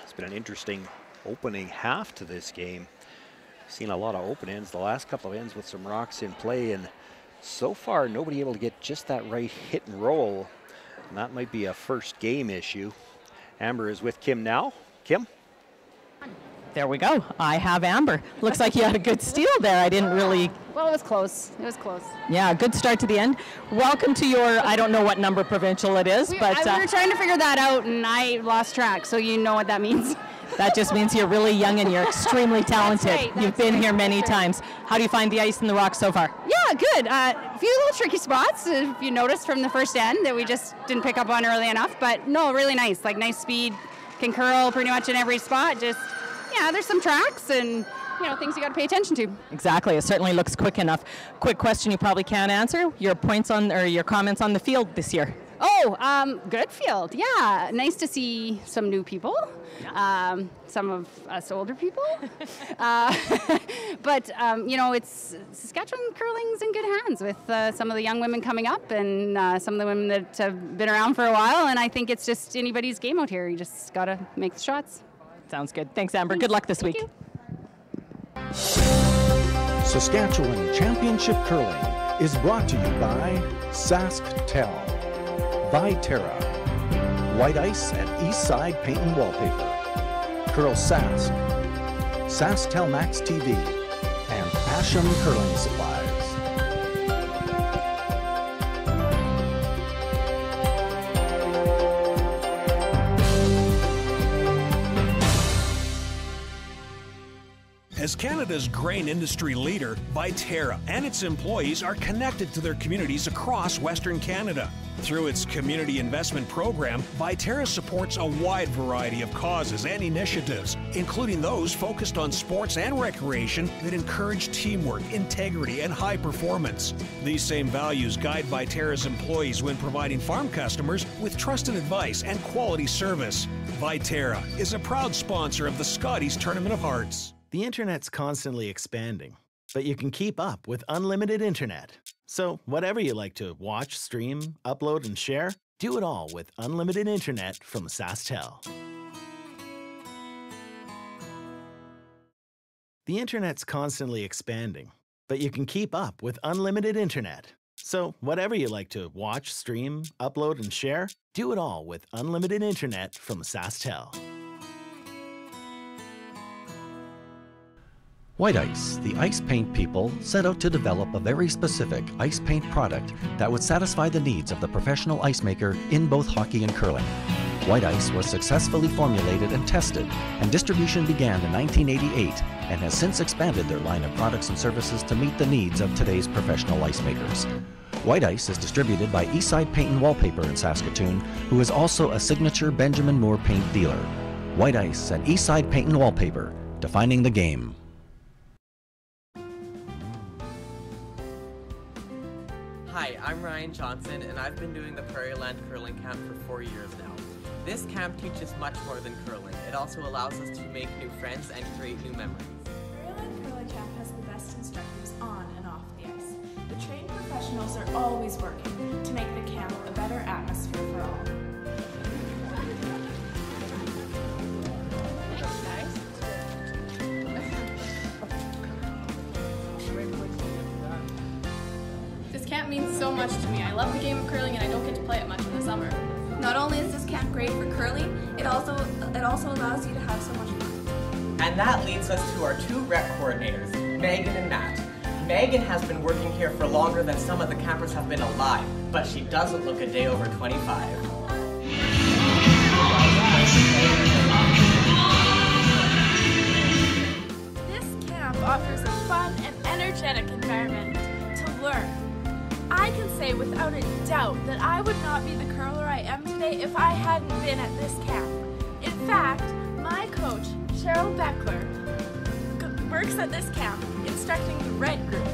It's been an interesting opening half to this game. Seen a lot of open ends, the last couple of ends with some rocks in play, and so far nobody able to get just that right hit and roll. And that might be a first game issue. Amber is with Kim now. Kim? There we go. I have Amber. Looks like you had a good steal there. I didn't really... Well, it was close. It was close. Yeah, good start to the end. Welcome to your, I don't know what number provincial it is, but... we were trying to figure that out, and I lost track, so you know what that means. That just means you're really young and you're extremely talented. That's right, You've been here many times. How do you find the ice and the rocks so far? Yeah, good. A few little tricky spots, if you noticed from the first end, that we just didn't pick up on early enough. But no, really nice. Like nice speed, can curl pretty much in every spot. Just, yeah, there's some tracks and, you know, things you got to pay attention to. Exactly. It certainly looks quick enough. Quick question you probably can't answer. Your points on, or your comments on the field this year. Oh, good field. Yeah, nice to see some new people. Some of us older people. But, you know, it's Saskatchewan curling's in good hands with some of the young women coming up and some of the women that have been around for a while. And I think it's just anybody's game out here. You just got to make the shots. Sounds good. Thanks, Amber. Good luck this week. Saskatchewan Championship Curling is brought to you by SaskTel, Viterra, White Ice and Eastside Paint and Wallpaper, CurlSask, SaskTel Max TV, and Asham Curling Supplies. As Canada's grain industry leader, Viterra and its employees are connected to their communities across Western Canada. Through its community investment program, Viterra supports a wide variety of causes and initiatives, including those focused on sports and recreation that encourage teamwork, integrity, and high performance. These same values guide Viterra's employees when providing farm customers with trusted advice and quality service. Viterra is a proud sponsor of the Scotties Tournament of Hearts. The internet's constantly expanding, but you can keep up with unlimited internet. So whatever you like to watch, stream, upload, and share, do it all with unlimited internet from SaskTel. The internet's constantly expanding, but you can keep up with unlimited internet. So whatever you like to watch, stream, upload, and share, do it all with unlimited internet from SaskTel. White Ice, the ice paint people, set out to develop a very specific ice paint product that would satisfy the needs of the professional ice maker in both hockey and curling. White Ice was successfully formulated and tested, and distribution began in 1988 and has since expanded their line of products and services to meet the needs of today's professional ice makers. White Ice is distributed by Eastside Paint and Wallpaper in Saskatoon, who is also a signature Benjamin Moore paint dealer. White Ice and Eastside Paint and Wallpaper, defining the game. Hi, I'm Ryan Johnson, and I've been doing the Prairie Land Curling Camp for 4 years now. This camp teaches much more than curling. It also allows us to make new friends and create new memories. Prairie Land Curling Camp has the best instructors on and off the ice. The trained professionals are always working to make the camp a better atmosphere for all. This camp means so much to me. I love the game of curling and I don't get to play it much in the summer. Not only is this camp great for curling, it also allows you to have so much fun. And that leads us to our 2 rec coordinators, Megan and Matt. Megan has been working here for longer than some of the campers have been alive, but she doesn't look a day over 25. This camp offers a fun and energetic environment to learn. I can say without a doubt that I would not be the curler I am today if I hadn't been at this camp. In fact, my coach, Cheryl Beckler, works at this camp, instructing the red group.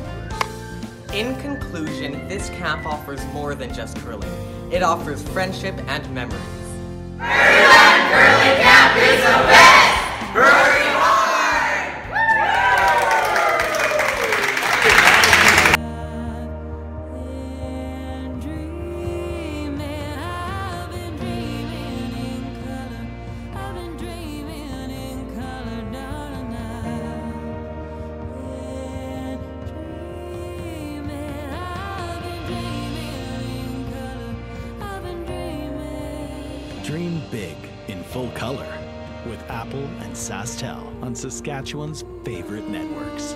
In conclusion, this camp offers more than just curling. It offers friendship and memories. Prairie Land Curling Camp is the best! Hurry hard! Dream big in full color with Apple and SaskTel on Saskatchewan's favorite networks.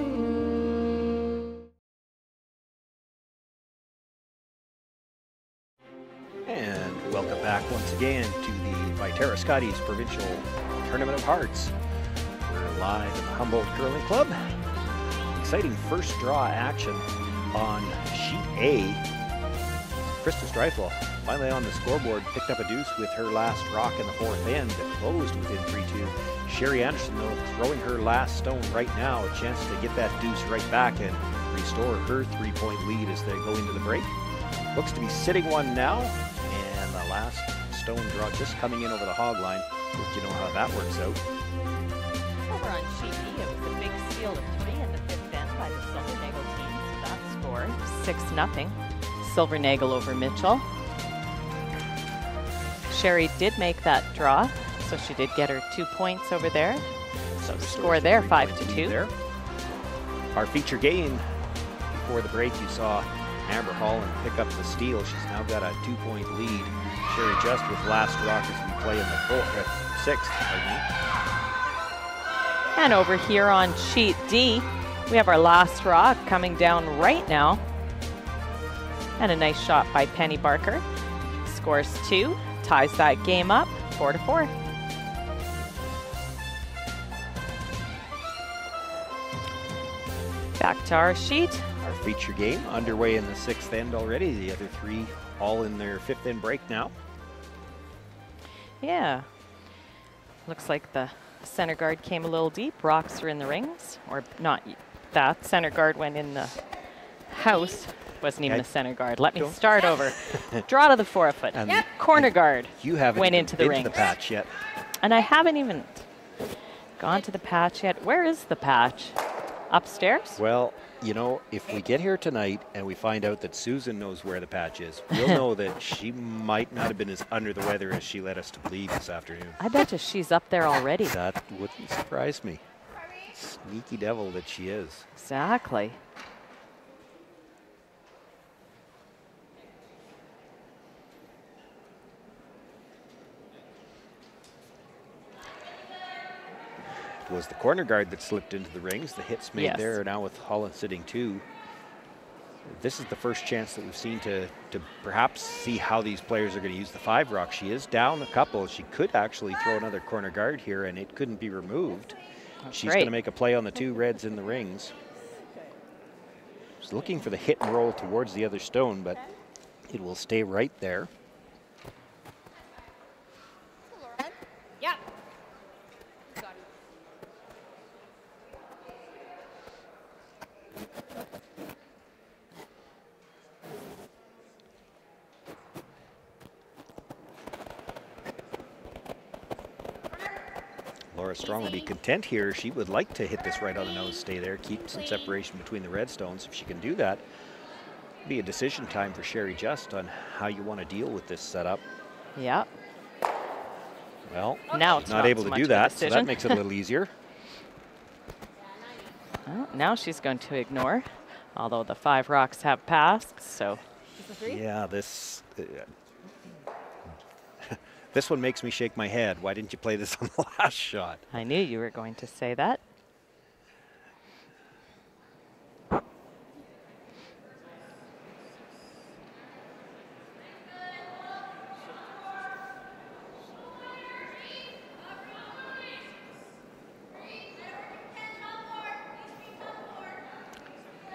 And welcome back once again to the Viterra Scotties Provincial Tournament of Hearts. We're live at the Humboldt Curling Club. Exciting first draw action on Sheet A. Krista Streifel finally on the scoreboard, picked up a deuce with her last rock in the 4th end, closed within 3-2. Sherry Anderson, though, throwing her last stone right now, a chance to get that deuce right back and restore her 3-point lead as they go into the break. Looks to be sitting one now, and the last stone draw just coming in over the hog line. You know how that works out. Over on Sheet B, it was a big steal of 3 in the 5th end by the Silvernagel team, so that scored 6-0. Silvernagel over Mitchell. Sherry did make that draw, so she did get her 2 points over there. So score there, 5-2. There. Our feature game before the break, you saw Amber Holland pick up the steal. She's now got a 2-point lead. Sherry just with last rock as we play in the 6th. And over here on Sheet D, we have our last rock coming down right now. And a nice shot by Penny Barker. Scores 2, ties that game up 4-4. Back to our sheet. Our feature game underway in the 6th end already. The other 3 all in their 5th end break now. Yeah. Looks like the center guard came a little deep. Rocks are in the rings. Or not that. Center guard went in the house. Wasn't even a center guard. Let me start over. Draw to the forefoot. And corner guard you haven't went into the ring. The patch yet. And I haven't even gone to the patch yet. Where is the patch? Upstairs? Well, you know, if we get here tonight and we find out that Susan knows where the patch is, we'll know that she might not have been as under the weather as she led us to believe this afternoon. I bet you she's up there already. That wouldn't surprise me. Sneaky devil that she is. Exactly. It was the corner guard that slipped into the rings. The hits made there now with Holland sitting 2. This is the first chance that we've seen to perhaps see how these players are going to use the 5 rock. She is down a couple. She could actually throw another corner guard here and it couldn't be removed. She's going to make a play on the 2 reds in the rings. She's looking for the hit and roll towards the other stone, but it will stay right there. Yeah. Laura Strong will be content here. She would like to hit this right on the nose, stay there, keep some separation between the red stones. If she can do that, it'll be a decision time for Sherry Just on how you want to deal with this setup. Yeah. Well, now she's not able to do that, so that makes it a little easier. Well, now she's going to ignore, although the 5 rocks have passed, so. Yeah, this this one makes me shake my head. Why didn't you play this on the last shot? I knew you were going to say that.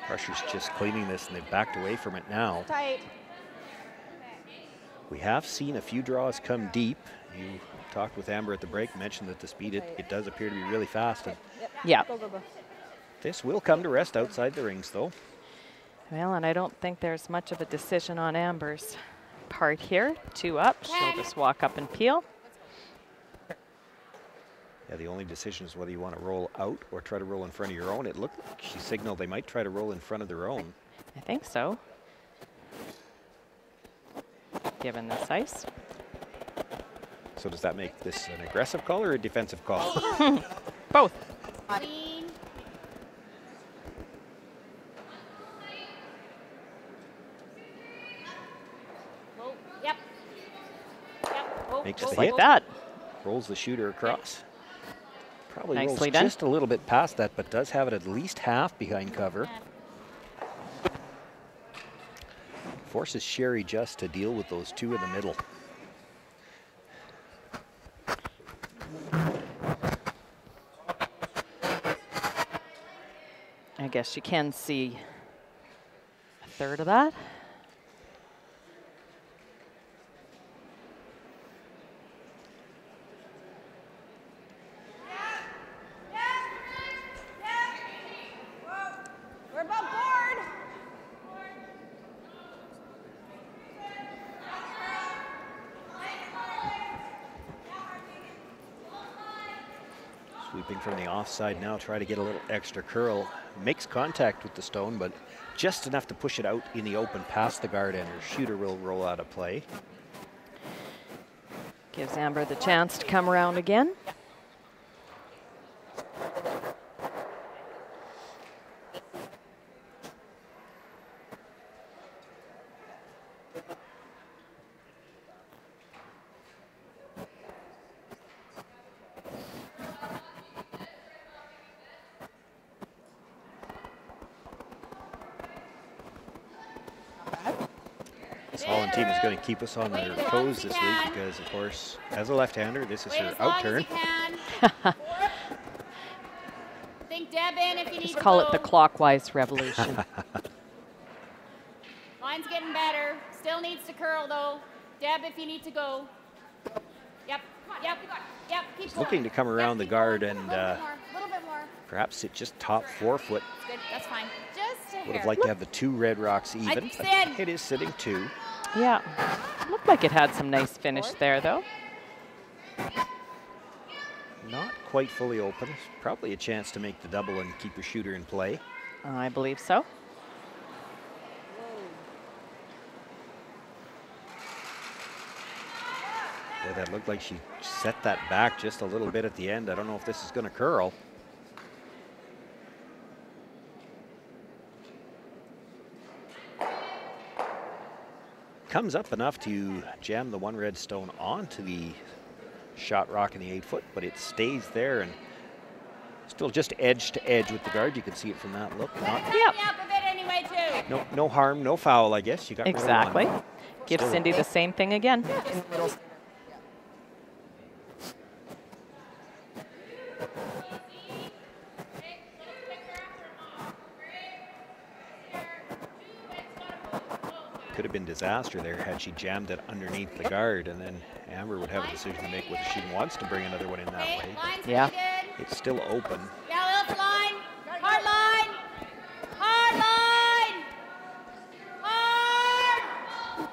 Pressure's just cleaning this, and they've backed away from it now. Tight. We have seen a few draws come deep. You talked with Amber at the break, mentioned that the speed, it does appear to be really fast. And yeah. Go, go, go. This will come to rest outside the rings, though. Well, and I don't think there's much of a decision on Amber's part here. 2 up, she'll just walk up and peel. Yeah, the only decision is whether you want to roll out or try to roll in front of your own. It looked like she signaled they might try to roll in front of their own. I think so. Given this ice. So does that make this an aggressive call or a defensive call? Both. Clean. Oh, yep. Yep. Oh, Makes oh, the like hit. that. Rolls the shooter across. Probably Nicely rolls done. just a little bit past that, but does have it at least half behind cover. Forces Sherry Just to deal with those 2 in the middle. I guess you can see a third of that. We're above board. Sweeping from the offside now, try to get a little extra curl. Makes contact with the stone, but just enough to push it out in the open past the guard, and her shooter will roll out of play. Gives Amber the chance to come around again. This Holland team is going to keep us on their toes this week because, of course, as a left-hander, this is her out turn. Think Deb in if you need Just to call go. it the clockwise revolution. Line's getting better. Still needs to curl though. Deb, if you need to go. Yep. Yep. Yep. Keep He's going. looking to come around the guard and A little bit more. perhaps hit just top 4 foot. That's good. That's fine. Just a hair. Would have liked to have the 2 red rocks even, but said- it is sitting 2. Yeah, looked like it had some nice finish there, though. Not quite fully open. Probably a chance to make the double and keep your shooter in play. I believe so. Boy, that looked like she set that back just a little bit at the end. I don't know if this is going to curl. Comes up enough to jam the 1 red stone onto the shot rock in the 8 foot, but it stays there and still just edge to edge with the guard. You can see it from that look. Not, Yep. Up a bit anyway too. no harm, no foul, I guess. You got rid of Exactly. one. Give Still Cindy the same thing again. Could have been disaster there had she jammed it underneath the guard, and then Amber would have a decision to make whether she wants to bring another one in that way. Yeah. It's still open. Yeah, little line. Hard line. Hard line. Hard.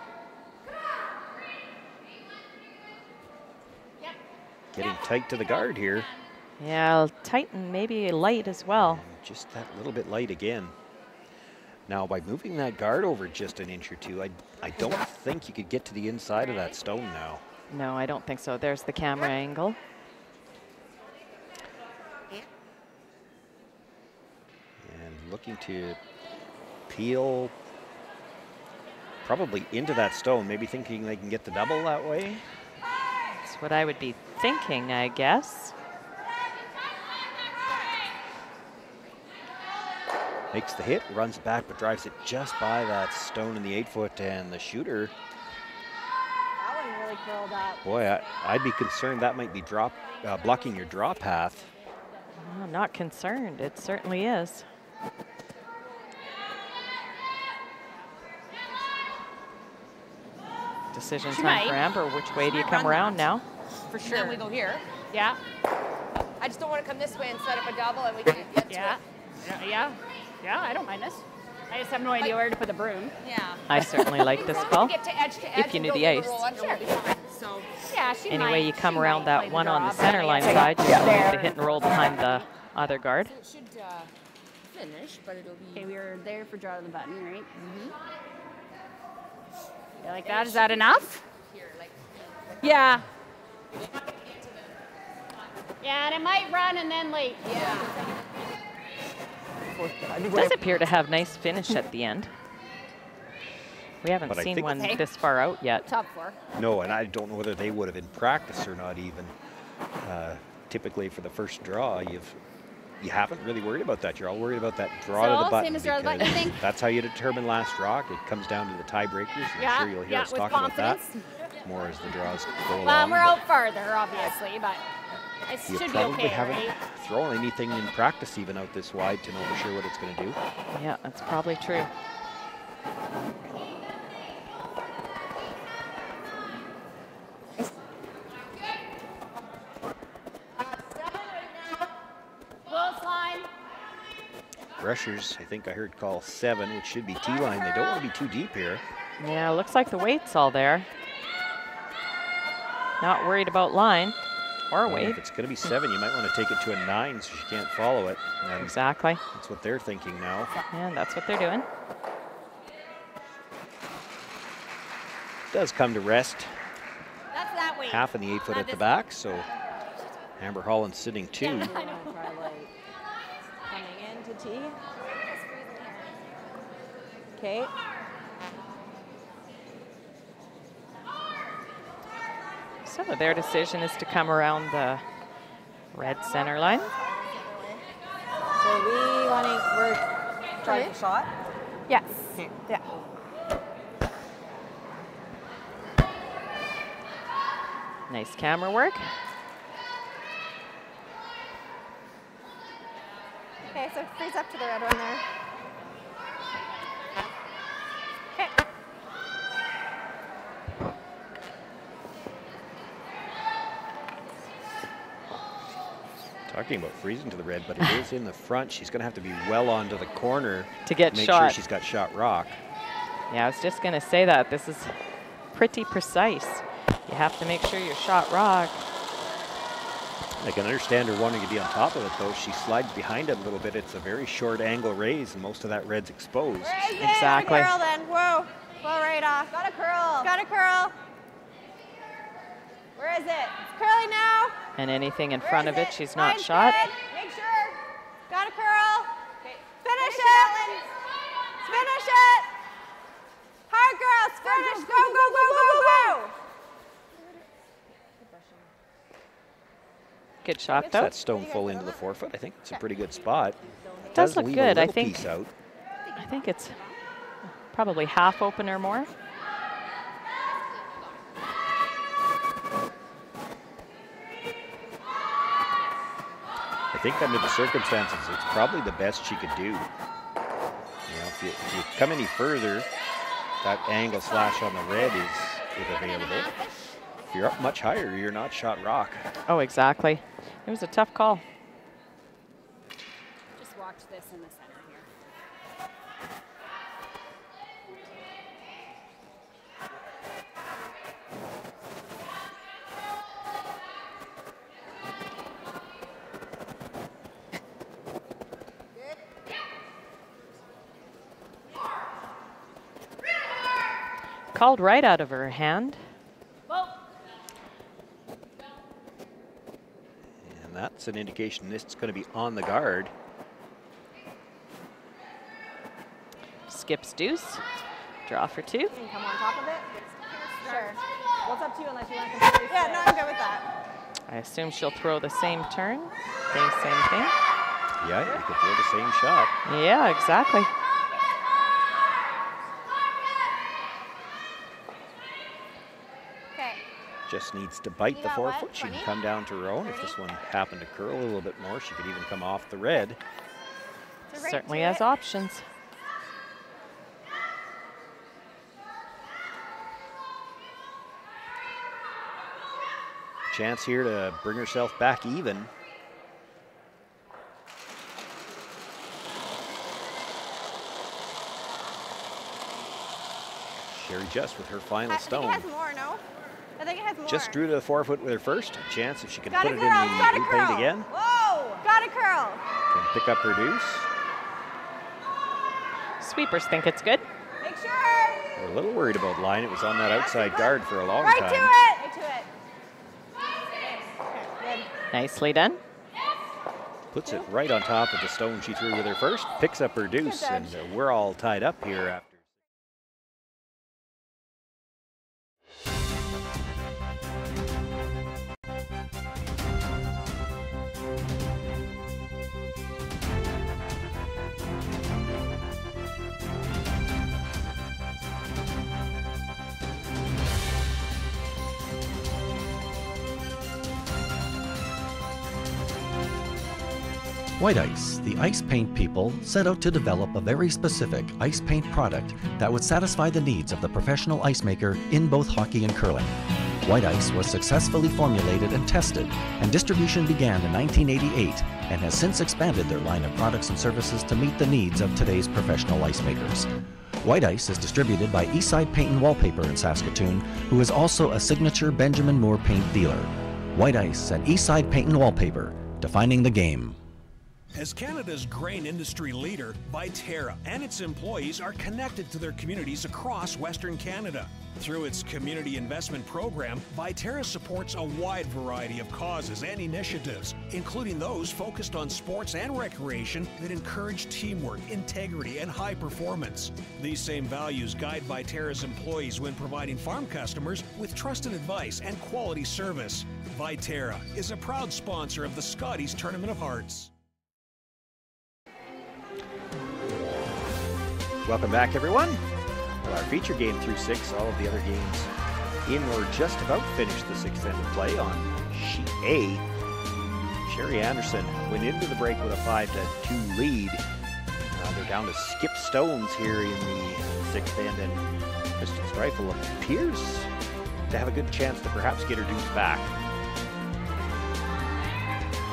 Getting tight to the guard here. Yeah, I'll tighten maybe light as well. And just that little bit light again. Now, by moving that guard over just an inch or two, I don't think you could get to the inside of that stone now. No, I don't think so. There's the camera angle. And looking to peel probably into that stone, maybe thinking they can get the double that way. That's what I would be thinking, I guess. Makes the hit, runs back, but drives it just by that stone in the 8-foot, and the shooter. That one really curled up. Boy, I'd be concerned that might be blocking your draw path. I'm not concerned. It certainly is. Decision time for Amber. Which way do you come around now? For sure. And then we go here. Yeah. I just don't want to come this way and set up a double and we can get to it. Yeah, I don't mind this. I just have no idea where to put the broom. Yeah. I certainly like this call. Get to edge if you knew the ice. Sure. So, yeah, anyway, you come around that one on the center line side, you still need to hit and roll behind the other guard. So it should finish, but it'll be... Okay, we were there for draw to the button, right? Mm-hmm. You like that? Is that enough? Here, like yeah. Yeah, and it might run and then leak. Yeah. It does appear to have nice finish at the end. We haven't seen one this far out yet. Top 4. No, and I don't know whether they would have in practice or not even. Typically for the first draw, you haven't really worried about that. You're all worried about that draw to the button. Same as draw to the button, you think? That's how you determine last rock. It comes down to the tiebreakers. And I'm sure you'll hear us talk about that more as the draws go along. Well, we're out farther, obviously, but it you should be probably okay, haven't right? thrown anything in practice even out this wide to know for sure what it's going to do. Yeah, that's probably true. Rushers, I think I heard call 7, which should be T-line. They don't want to be too deep here. Yeah, looks like the weight's all there. Not worried about line or weight. If it's going to be 7, you might want to take it to a 9 so she can't follow it. And exactly. That's what they're thinking now. Yeah, that's what they're doing. Does come to rest. That's that weight. Half in the 8-foot at the back, so Amber Holland sitting 2. Coming into tee. Okay. So their decision is to come around the red center line. So we're trying the shot? Yes. Okay. Yeah. Nice camera work. Okay, so freeze up to the red one there. Okay. Talking about freezing to the red, but it is in the front. She's going to have to be well onto the corner to get make shot. Sure she's got shot rock. Yeah, I was just going to say that. This is pretty precise. You have to make sure you're shot rock. I can understand her wanting to be on top of it, though. She slides behind it a little bit. It's a very short angle raise, and most of that red's exposed. Exactly. Curl then. Whoa. Blow right off. Got a curl. Got a curl. Where is it? It's curling now. And anything in front of it, she's not shot. Good. Make sure. Got a curl. Okay. Finish it. Finish it. Hard girls. Finish. Go, go, go, go, go. Good shot, though. That stone full into the 4-foot. I think it's a pretty good spot. It does look leave good. A I little think. piece out. I think it's probably half open or more. I think under the circumstances, it's probably the best she could do. You know, if you come any further, that angle slash on the red is available. If you're up much higher, you're not shot rock. Oh, exactly. It was a tough call. Just watch this in the center here. called right out of her hand. And that's an indication this is going to be on the guard. Skips deuce. Draw for 2. You can come on top of it. Sure. Well, it's up to you unless you want to completely. Yeah, no, I'm good with that. I assume she'll throw the same turn. Same thing. Yeah, you could throw the same shot. Yeah, exactly. Okay. Just needs to bite the forefoot. She can come down to her own. If this one happened to curl a little bit more, she could even come off the red. Certainly has options. Chance here to bring herself back even. Sherry just with her final stone. I think it has more, no? I think it has more. Just drew to the forefoot with her first. A chance if she can put it in the blue paint again. Whoa! Got a curl. Can pick up her deuce. Sweepers think it's good. Make sure. We're a little worried about line. It was on that outside guard for a long right time. To it. Right to it. Okay, Nicely done. Puts it right on top of the stone she threw with her first. Picks up her deuce, and we're all tied up here after. White Ice, the ice paint people, set out to develop a very specific ice paint product that would satisfy the needs of the professional ice maker in both hockey and curling. White Ice was successfully formulated and tested, and distribution began in 1988 and has since expanded their line of products and services to meet the needs of today's professional ice makers. White Ice is distributed by Eastside Paint and Wallpaper in Saskatoon, who is also a signature Benjamin Moore paint dealer. White Ice and Eastside Paint and Wallpaper, defining the game. As Canada's grain industry leader, Viterra and its employees are connected to their communities across Western Canada. Through its community investment program, Viterra supports a wide variety of causes and initiatives, including those focused on sports and recreation that encourage teamwork, integrity, and high performance. These same values guide Viterra's employees when providing farm customers with trusted advice and quality service. Viterra is a proud sponsor of the Scotties Tournament of Hearts. Welcome back, everyone. Well, our feature game through 6, all of the other games in or just about finished the 6th end of play on sheet A. Sherry Anderson went into the break with a 5-2 lead. They're down to skip stones here in the 6th end, and Kristen Streifel appears to have a good chance to perhaps get her deuce back.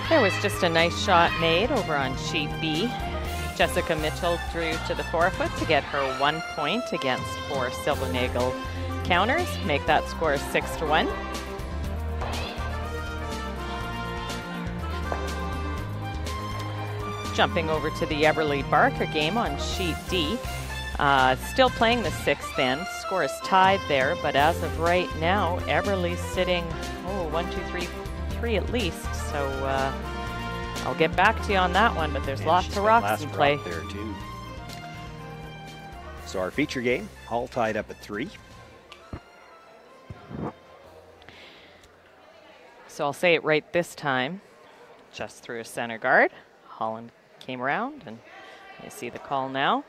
There was just a nice shot made over on sheet B. Jessica Mitchell drew to the forefoot to get her 1 point against 4 Silvernagle counters, make that score 6-1. Jumping over to the Eberly Barker game on sheet D. Still playing the 6th end. Score is tied there, but as of right now, Eberly's sitting 1, 2, 3 at least. So I'll get back to you on that one, but there's lots of rocks in play. There too. So our feature game, all tied up at 3. So I'll say it right this time. Just through a center guard. Holland came around, and you see the call now.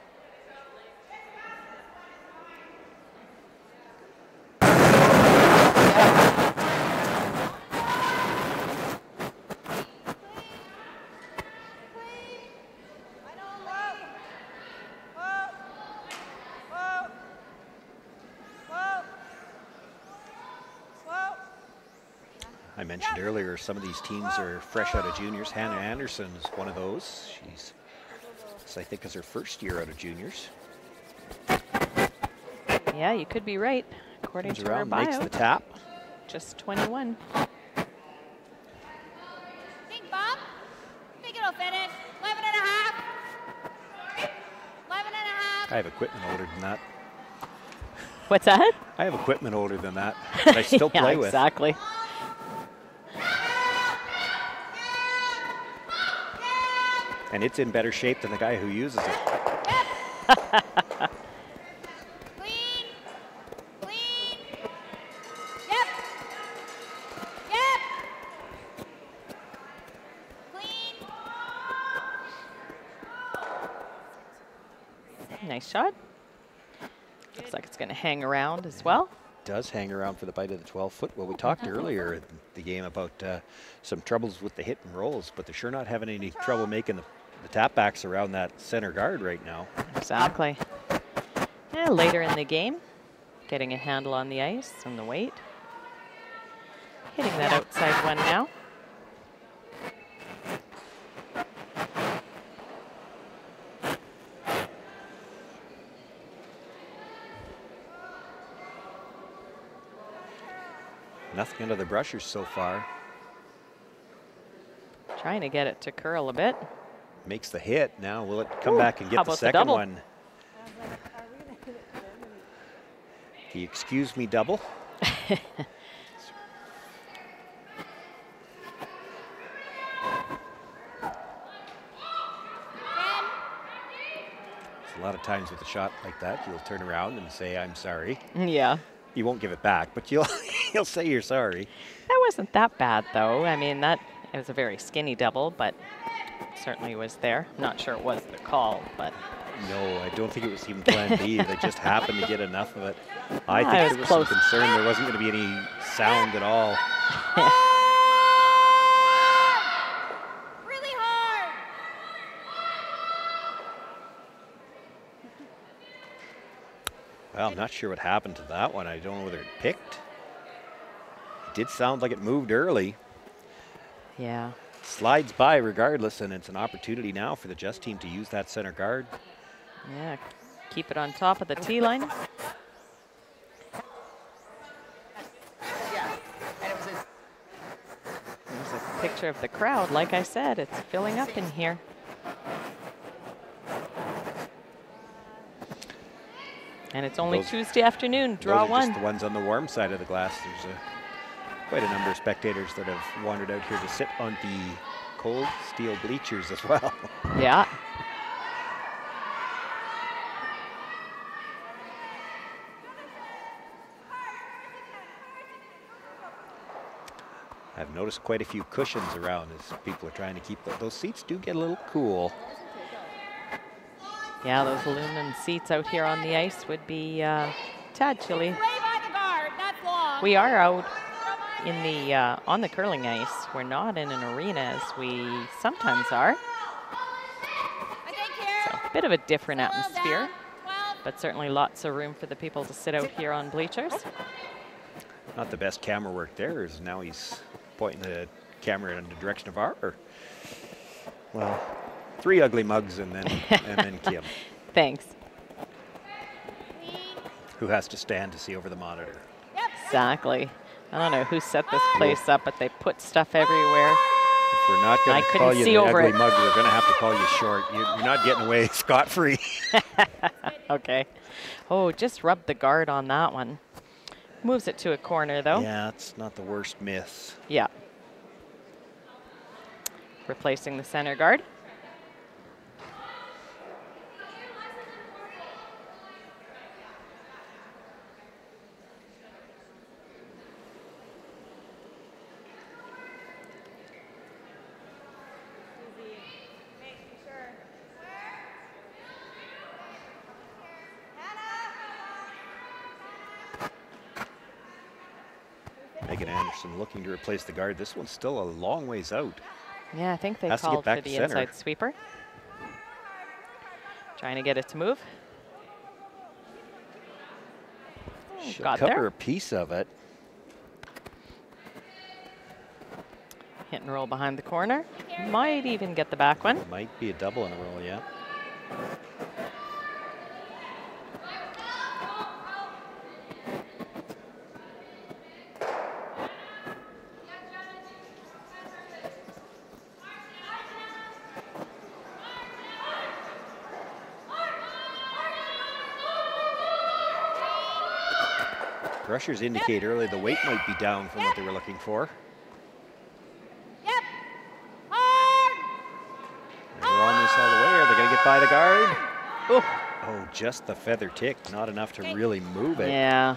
I mentioned earlier some of these teams are fresh out of juniors. Hannah Anderson is one of those. She's, I think, is her first year out of juniors. Yeah, you could be right, according to her bio. Makes the tap. Just 21. Think, Bob? Think it'll finish. 11 and a half. 11 and a half. I have equipment older than that. What's that? I have equipment older than that that I still yeah, play with. Exactly. And it's in better shape than the guy who uses it. Nice shot. Looks like it's going to hang around as well. Does hang around for the bite of the 12-foot. Well, we talked earlier in the game about some troubles with the hit and rolls, but they're sure not having any trouble making the tap backs around that center guard right now. Exactly. And later in the game, getting a handle on the ice and the weight. Hitting that outside one now. Nothing under the brushers so far. Trying to get it to curl a bit. Makes the hit. Now will it come back and get the second double? one? The excuse me double. A lot of times with a shot like that, you'll turn around and say, I'm sorry. Yeah. You won't give it back, but you'll say you're sorry. That wasn't that bad, though. I mean, it was a very skinny double, but certainly was there. Not sure it was the call, but. No, I don't think it was even plan B. They just happened to get enough of it. I think there was close. some concern there wasn't going to be any sound at all. Really hard. Well, I'm not sure what happened to that one. I don't know whether it picked. It did sound like it moved early. Yeah. Slides by regardless, and it's an opportunity now for the Just team to use that center guard. Yeah, keep it on top of the tee line. There's a picture of the crowd. Like I said, it's filling up in here. And it's only Tuesday afternoon, draw those are one. Just the ones on the warm side of the glass. There's quite a number of spectators that have wandered out here to sit on the cold steel bleachers as well. Yeah. I've noticed quite a few cushions around as people are trying to keep those seats do get a little cool. Yeah, those aluminum seats out here on the ice would be tad chilly. We are out in the on the curling ice. We're not in an arena as we sometimes are. So a bit of a different atmosphere, but certainly lots of room for the people to sit out here on bleachers. Not the best camera work there, is now he's pointing the camera in the direction of our, well, 3 ugly mugs and then Kim. Thanks. Who has to stand to see over the monitor. Exactly. I don't know who set this place up, but they put stuff everywhere. If we're not going to call you the ugly mug, we're going to have to call you short. You're not getting away scot-free. Okay. Oh, just rub the guard on that one. Moves it to a corner, though. Yeah, it's not the worst miss. Yeah. Replacing the center guard. Looking to replace the guard. This one's still a long ways out. Yeah, I think they Has to get called back for to the center. inside sweeper. Trying to get it to move. Should Got cover there. a piece of it. Hit and roll behind the corner. Might even get the back one. Might be a double in a roll, yeah. Pressures indicate early the weight might be down from what they were looking for. Yep. Hard. They're on this all the way. Are they going to get by the guard? Oh, just the feather tick. Not enough to really move it. Yeah.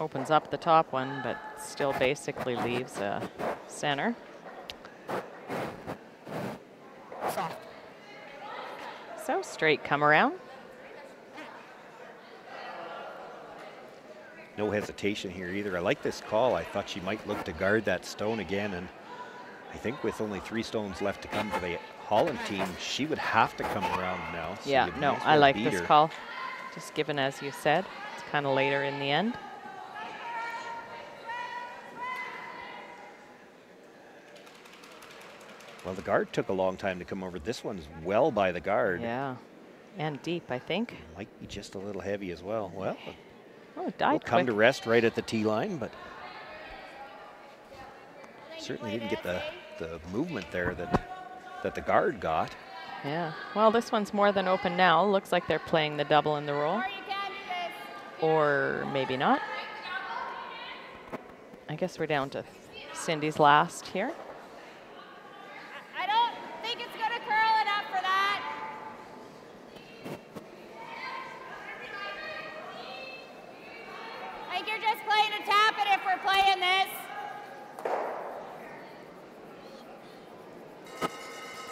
Opens up the top one, but still basically leaves a center. So straight come around. No hesitation here either. I like this call. I thought she might look to guard that stone again, and I think with only 3 stones left to come for the Holland team, she would have to come around now. So Yeah, no, I like this call. Just given, as you said, it's kind of later in the end. Well, the guard took a long time to come over. This one's well by the guard. Yeah, and deep, I think. Might be just a little heavy as well. Well, it died we'll come quick. to rest right at the tee line, but certainly didn't get the movement there that the guard got. Yeah, well, this one's more than open now. Looks like they're playing the double in the roll. Or maybe not. I guess we're down to Cindy's last here. I don't think it's going to curl enough for that. I think you're just playing to tap it if we're playing this.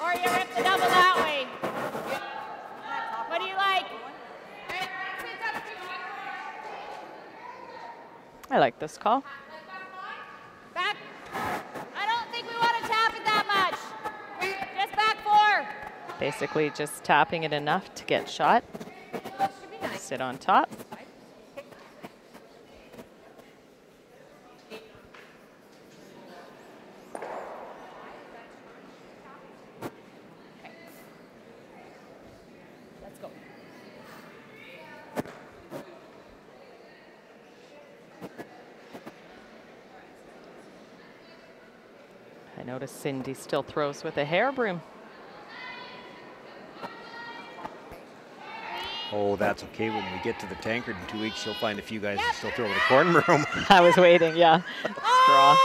Or you rip the double that way. What do you like? I like this call. Back. I don't think we want to tap it that much. Just back 4. Basically just tapping it enough to get shot. Sit on top. Let's go. I notice Cindy still throws with a hair broom. Oh, that's okay. When we get to the tankard in 2 weeks, you'll find a few guys that still throw with a corn broom. I was waiting, yeah. Straw.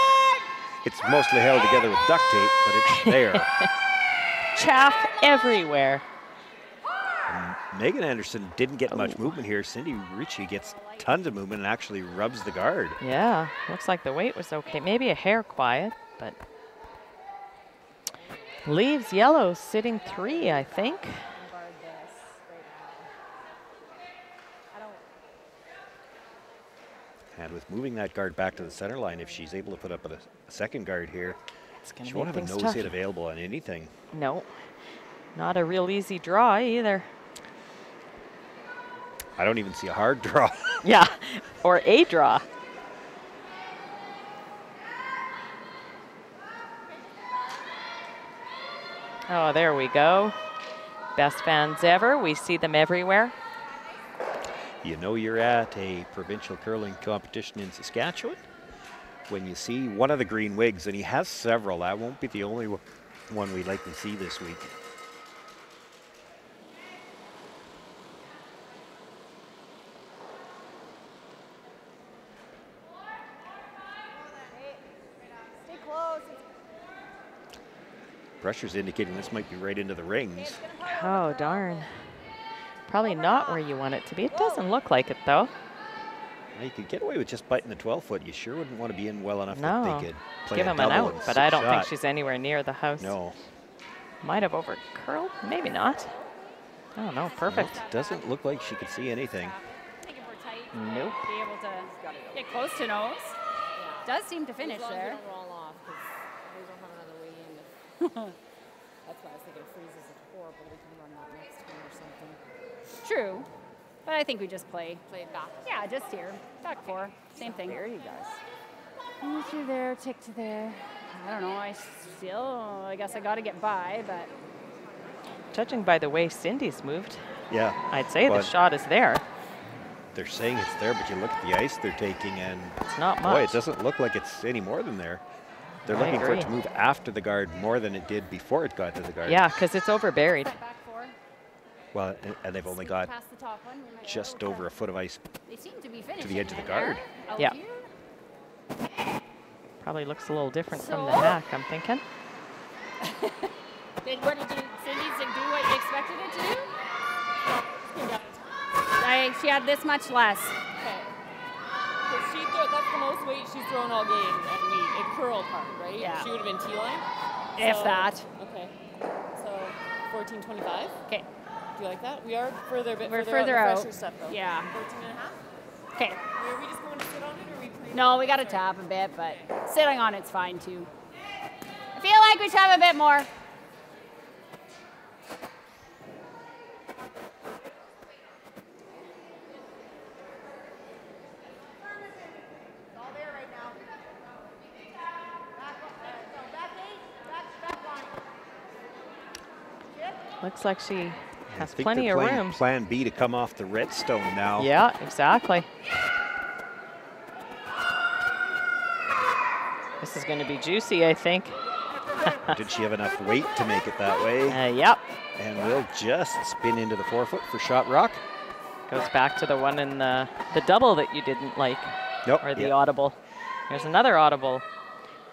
It's mostly held together with duct tape, but it's there. Chaff everywhere. Megan Anderson didn't get much movement here. Cindy Ricci gets tons of movement and actually rubs the guard. Yeah, looks like the weight was okay. Maybe a hair quiet, but leaves yellow sitting 3, I think. And with moving that guard back to the center line, if she's able to put up a second guard here, she won't have a nose hit available on anything. No, not a real easy draw either. I don't even see a hard draw. Yeah, or a draw. Oh, there we go. Best fans ever. We see them everywhere. You know you're at a provincial curling competition in Saskatchewan when you see one of the green wigs, and he has several. That won't be the only one we likely see this week. Stay close. Pressure's indicating this might be right into the rings. Oh, darn. Probably not where you want it to be. It doesn't look like it, though. Well, you could get away with just biting the 12-foot. You sure wouldn't want to be in well enough No. that they could play Give a him an double out, and but I don't think shot. she's anywhere near the house. No. Might have over curled, maybe not. Oh no, perfect. Well, doesn't look like she could see anything. I think if we're tight, Nope. be able to get close to nose. Does seem to finish As long as there. we don't roll off, because we don't have another way in. That's why I was thinking freezes at 4, but we can run that next time or something. True. But I think we just play. Play it back. Yeah, just here. Back 4. Same thing. There you guys. Move to there, tick to there. I don't know. I guess I got to get by, but. Judging by the way Cindy's moved, Yeah. I'd say the but shot is there. They're saying it's there, but you look at the ice they're taking, and It's not boy, much. it doesn't look like it's any more than there. They're I looking for it to agree. move after the guard more than it did before it got to the guard. Yeah, because it's over buried. Back 4. Well, and they've only got past the top one. We might just over a foot of ice They seem to be finishing to the edge of the in guard. there, out Yeah. here. Probably looks a little different from So? the hack, I'm thinking. What did you, Cindy, to do what you expected it to do? She had this much less. Okay. That's the most weight she's thrown all game at me. It curled hard, right? Yeah. She would have been T-line? If that. Okay. So 14.25. Okay. Do you like that? We are further, We're further out. the fresher stuff, though. Yeah. 14 and a half? Okay. Are we just going to sit on it, or are we playing? No, we got to tap a bit, but sitting on it's fine too. I feel like we should have a bit more. Looks like she has I think plenty they're of playing room. Plan B to come off the redstone now. Yeah, exactly. This is going to be juicy, I think. Did she have enough weight to make it that way? Yep. And will just spin into the 4-foot for shot rock. Goes back to the one in the double that you didn't like. Nope. Or the Yep. audible. There's another audible.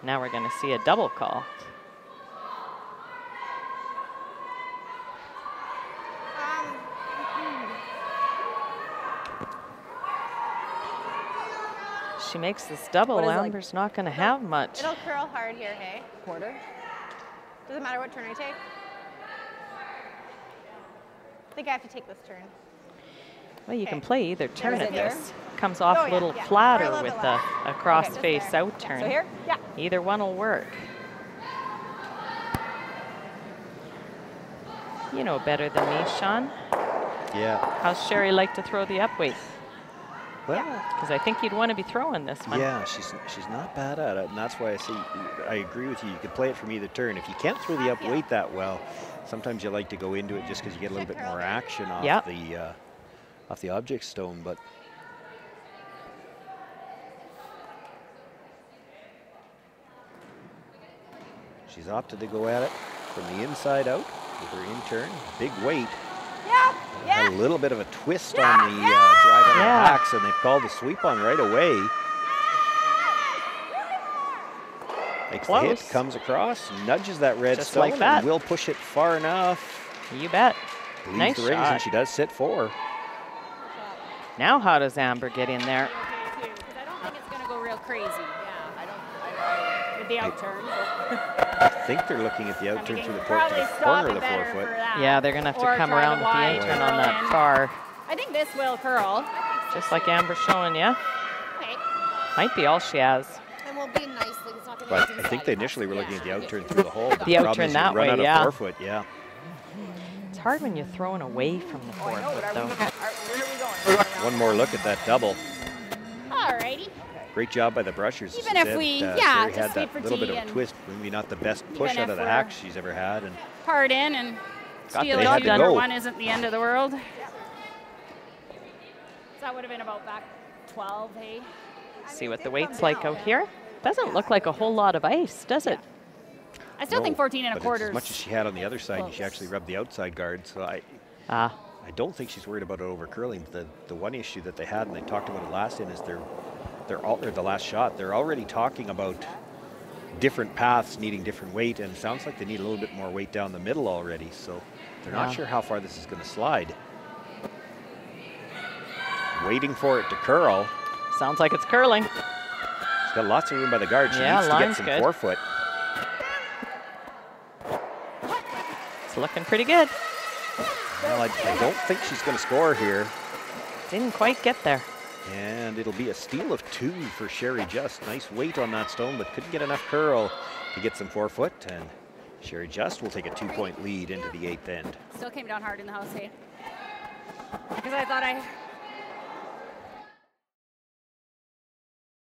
Now we're going to see a double call. She makes this double, What is, like- Amber's not going to have much. It'll curl hard here, hey? Quarter. Doesn't matter what turn I take. I think I have to take this turn. Well, you can play either turn Is at it here? this. Comes off Oh, a yeah, little yeah. Or flatter a little with bit a less. cross Okay, just face there. out turn. So here? Yeah. Either one will work. You know better than me, Sean. Yeah. How's Sherry like to throw the up weight? Well, Because I think you'd want to be throwing this one. yeah, she's not bad at it, and that's why I say I agree with you. You could play it from either turn. If you can't throw the up weight that well, sometimes you like to go into it just because you get a little bit more action off the object stone. But she's opted to go at it from the inside out with her in turn. Big weight. Yeah. A little bit of a twist on the drive on the hacks, and they've called the sweep on right away. Makes the hit, comes across, nudges that red Just stone, like that. and will push it far enough. You bet. Leaves Nice the rings, shot. and she does sit 4. Now how does Amber get in there? Because I don't think it's going to go real crazy. Yeah, I don't. With the out turn. I think they're looking at the out turn through the port to the corner of the 4-foot. Yeah, they're going to have to Or come try around the with the wide A-turn curl on that in. far. I think this will curl. Just like Amber's showing you. Okay. Might be all she has. And we'll be nice, like it's not going But to I think they initially were looking at the out turn through the hole. But The out problem turn is you that run way, out of yeah. 4-foot, yeah. It's hard when you're throwing away from the 4-foot, though. Where are we going? One more look at that double. Alrighty. Great job by the brushers. Even if we, yeah, Sherry just had sweep that for little bit tee of a and twist. Maybe not the best push even out of if the we're- hacks she's ever had. And Part in and steal they it. had to Number go. one isn't the end of the world. So that would have been about back 12, hey? See what the weight's like out here. Doesn't look like a whole lot of ice, does it? I still think 14 and a but quarter. as much as she had on the other side, she actually rubbed the outside guard. So I don't think she's worried about it over curling. The one issue that they had, and they talked about it last in, is the last shot. They're already talking about different paths needing different weight, and it sounds like they need a little bit more weight down the middle already. So they're not sure how far this is going to slide. Waiting for it to curl. Sounds like it's curling. She's got lots of room by the guard. She needs to get line's some good. 4-foot. It's looking pretty good. Well, I don't think she's going to score here. Didn't quite get there. And it'll be a steal of 2 for Sherry Just. Nice weight on that stone, but couldn't get enough curl to get some 4-foot. And Sherry Just will take a 2-point lead into the 8th end. Still came down hard in the house, hey? Because I thought I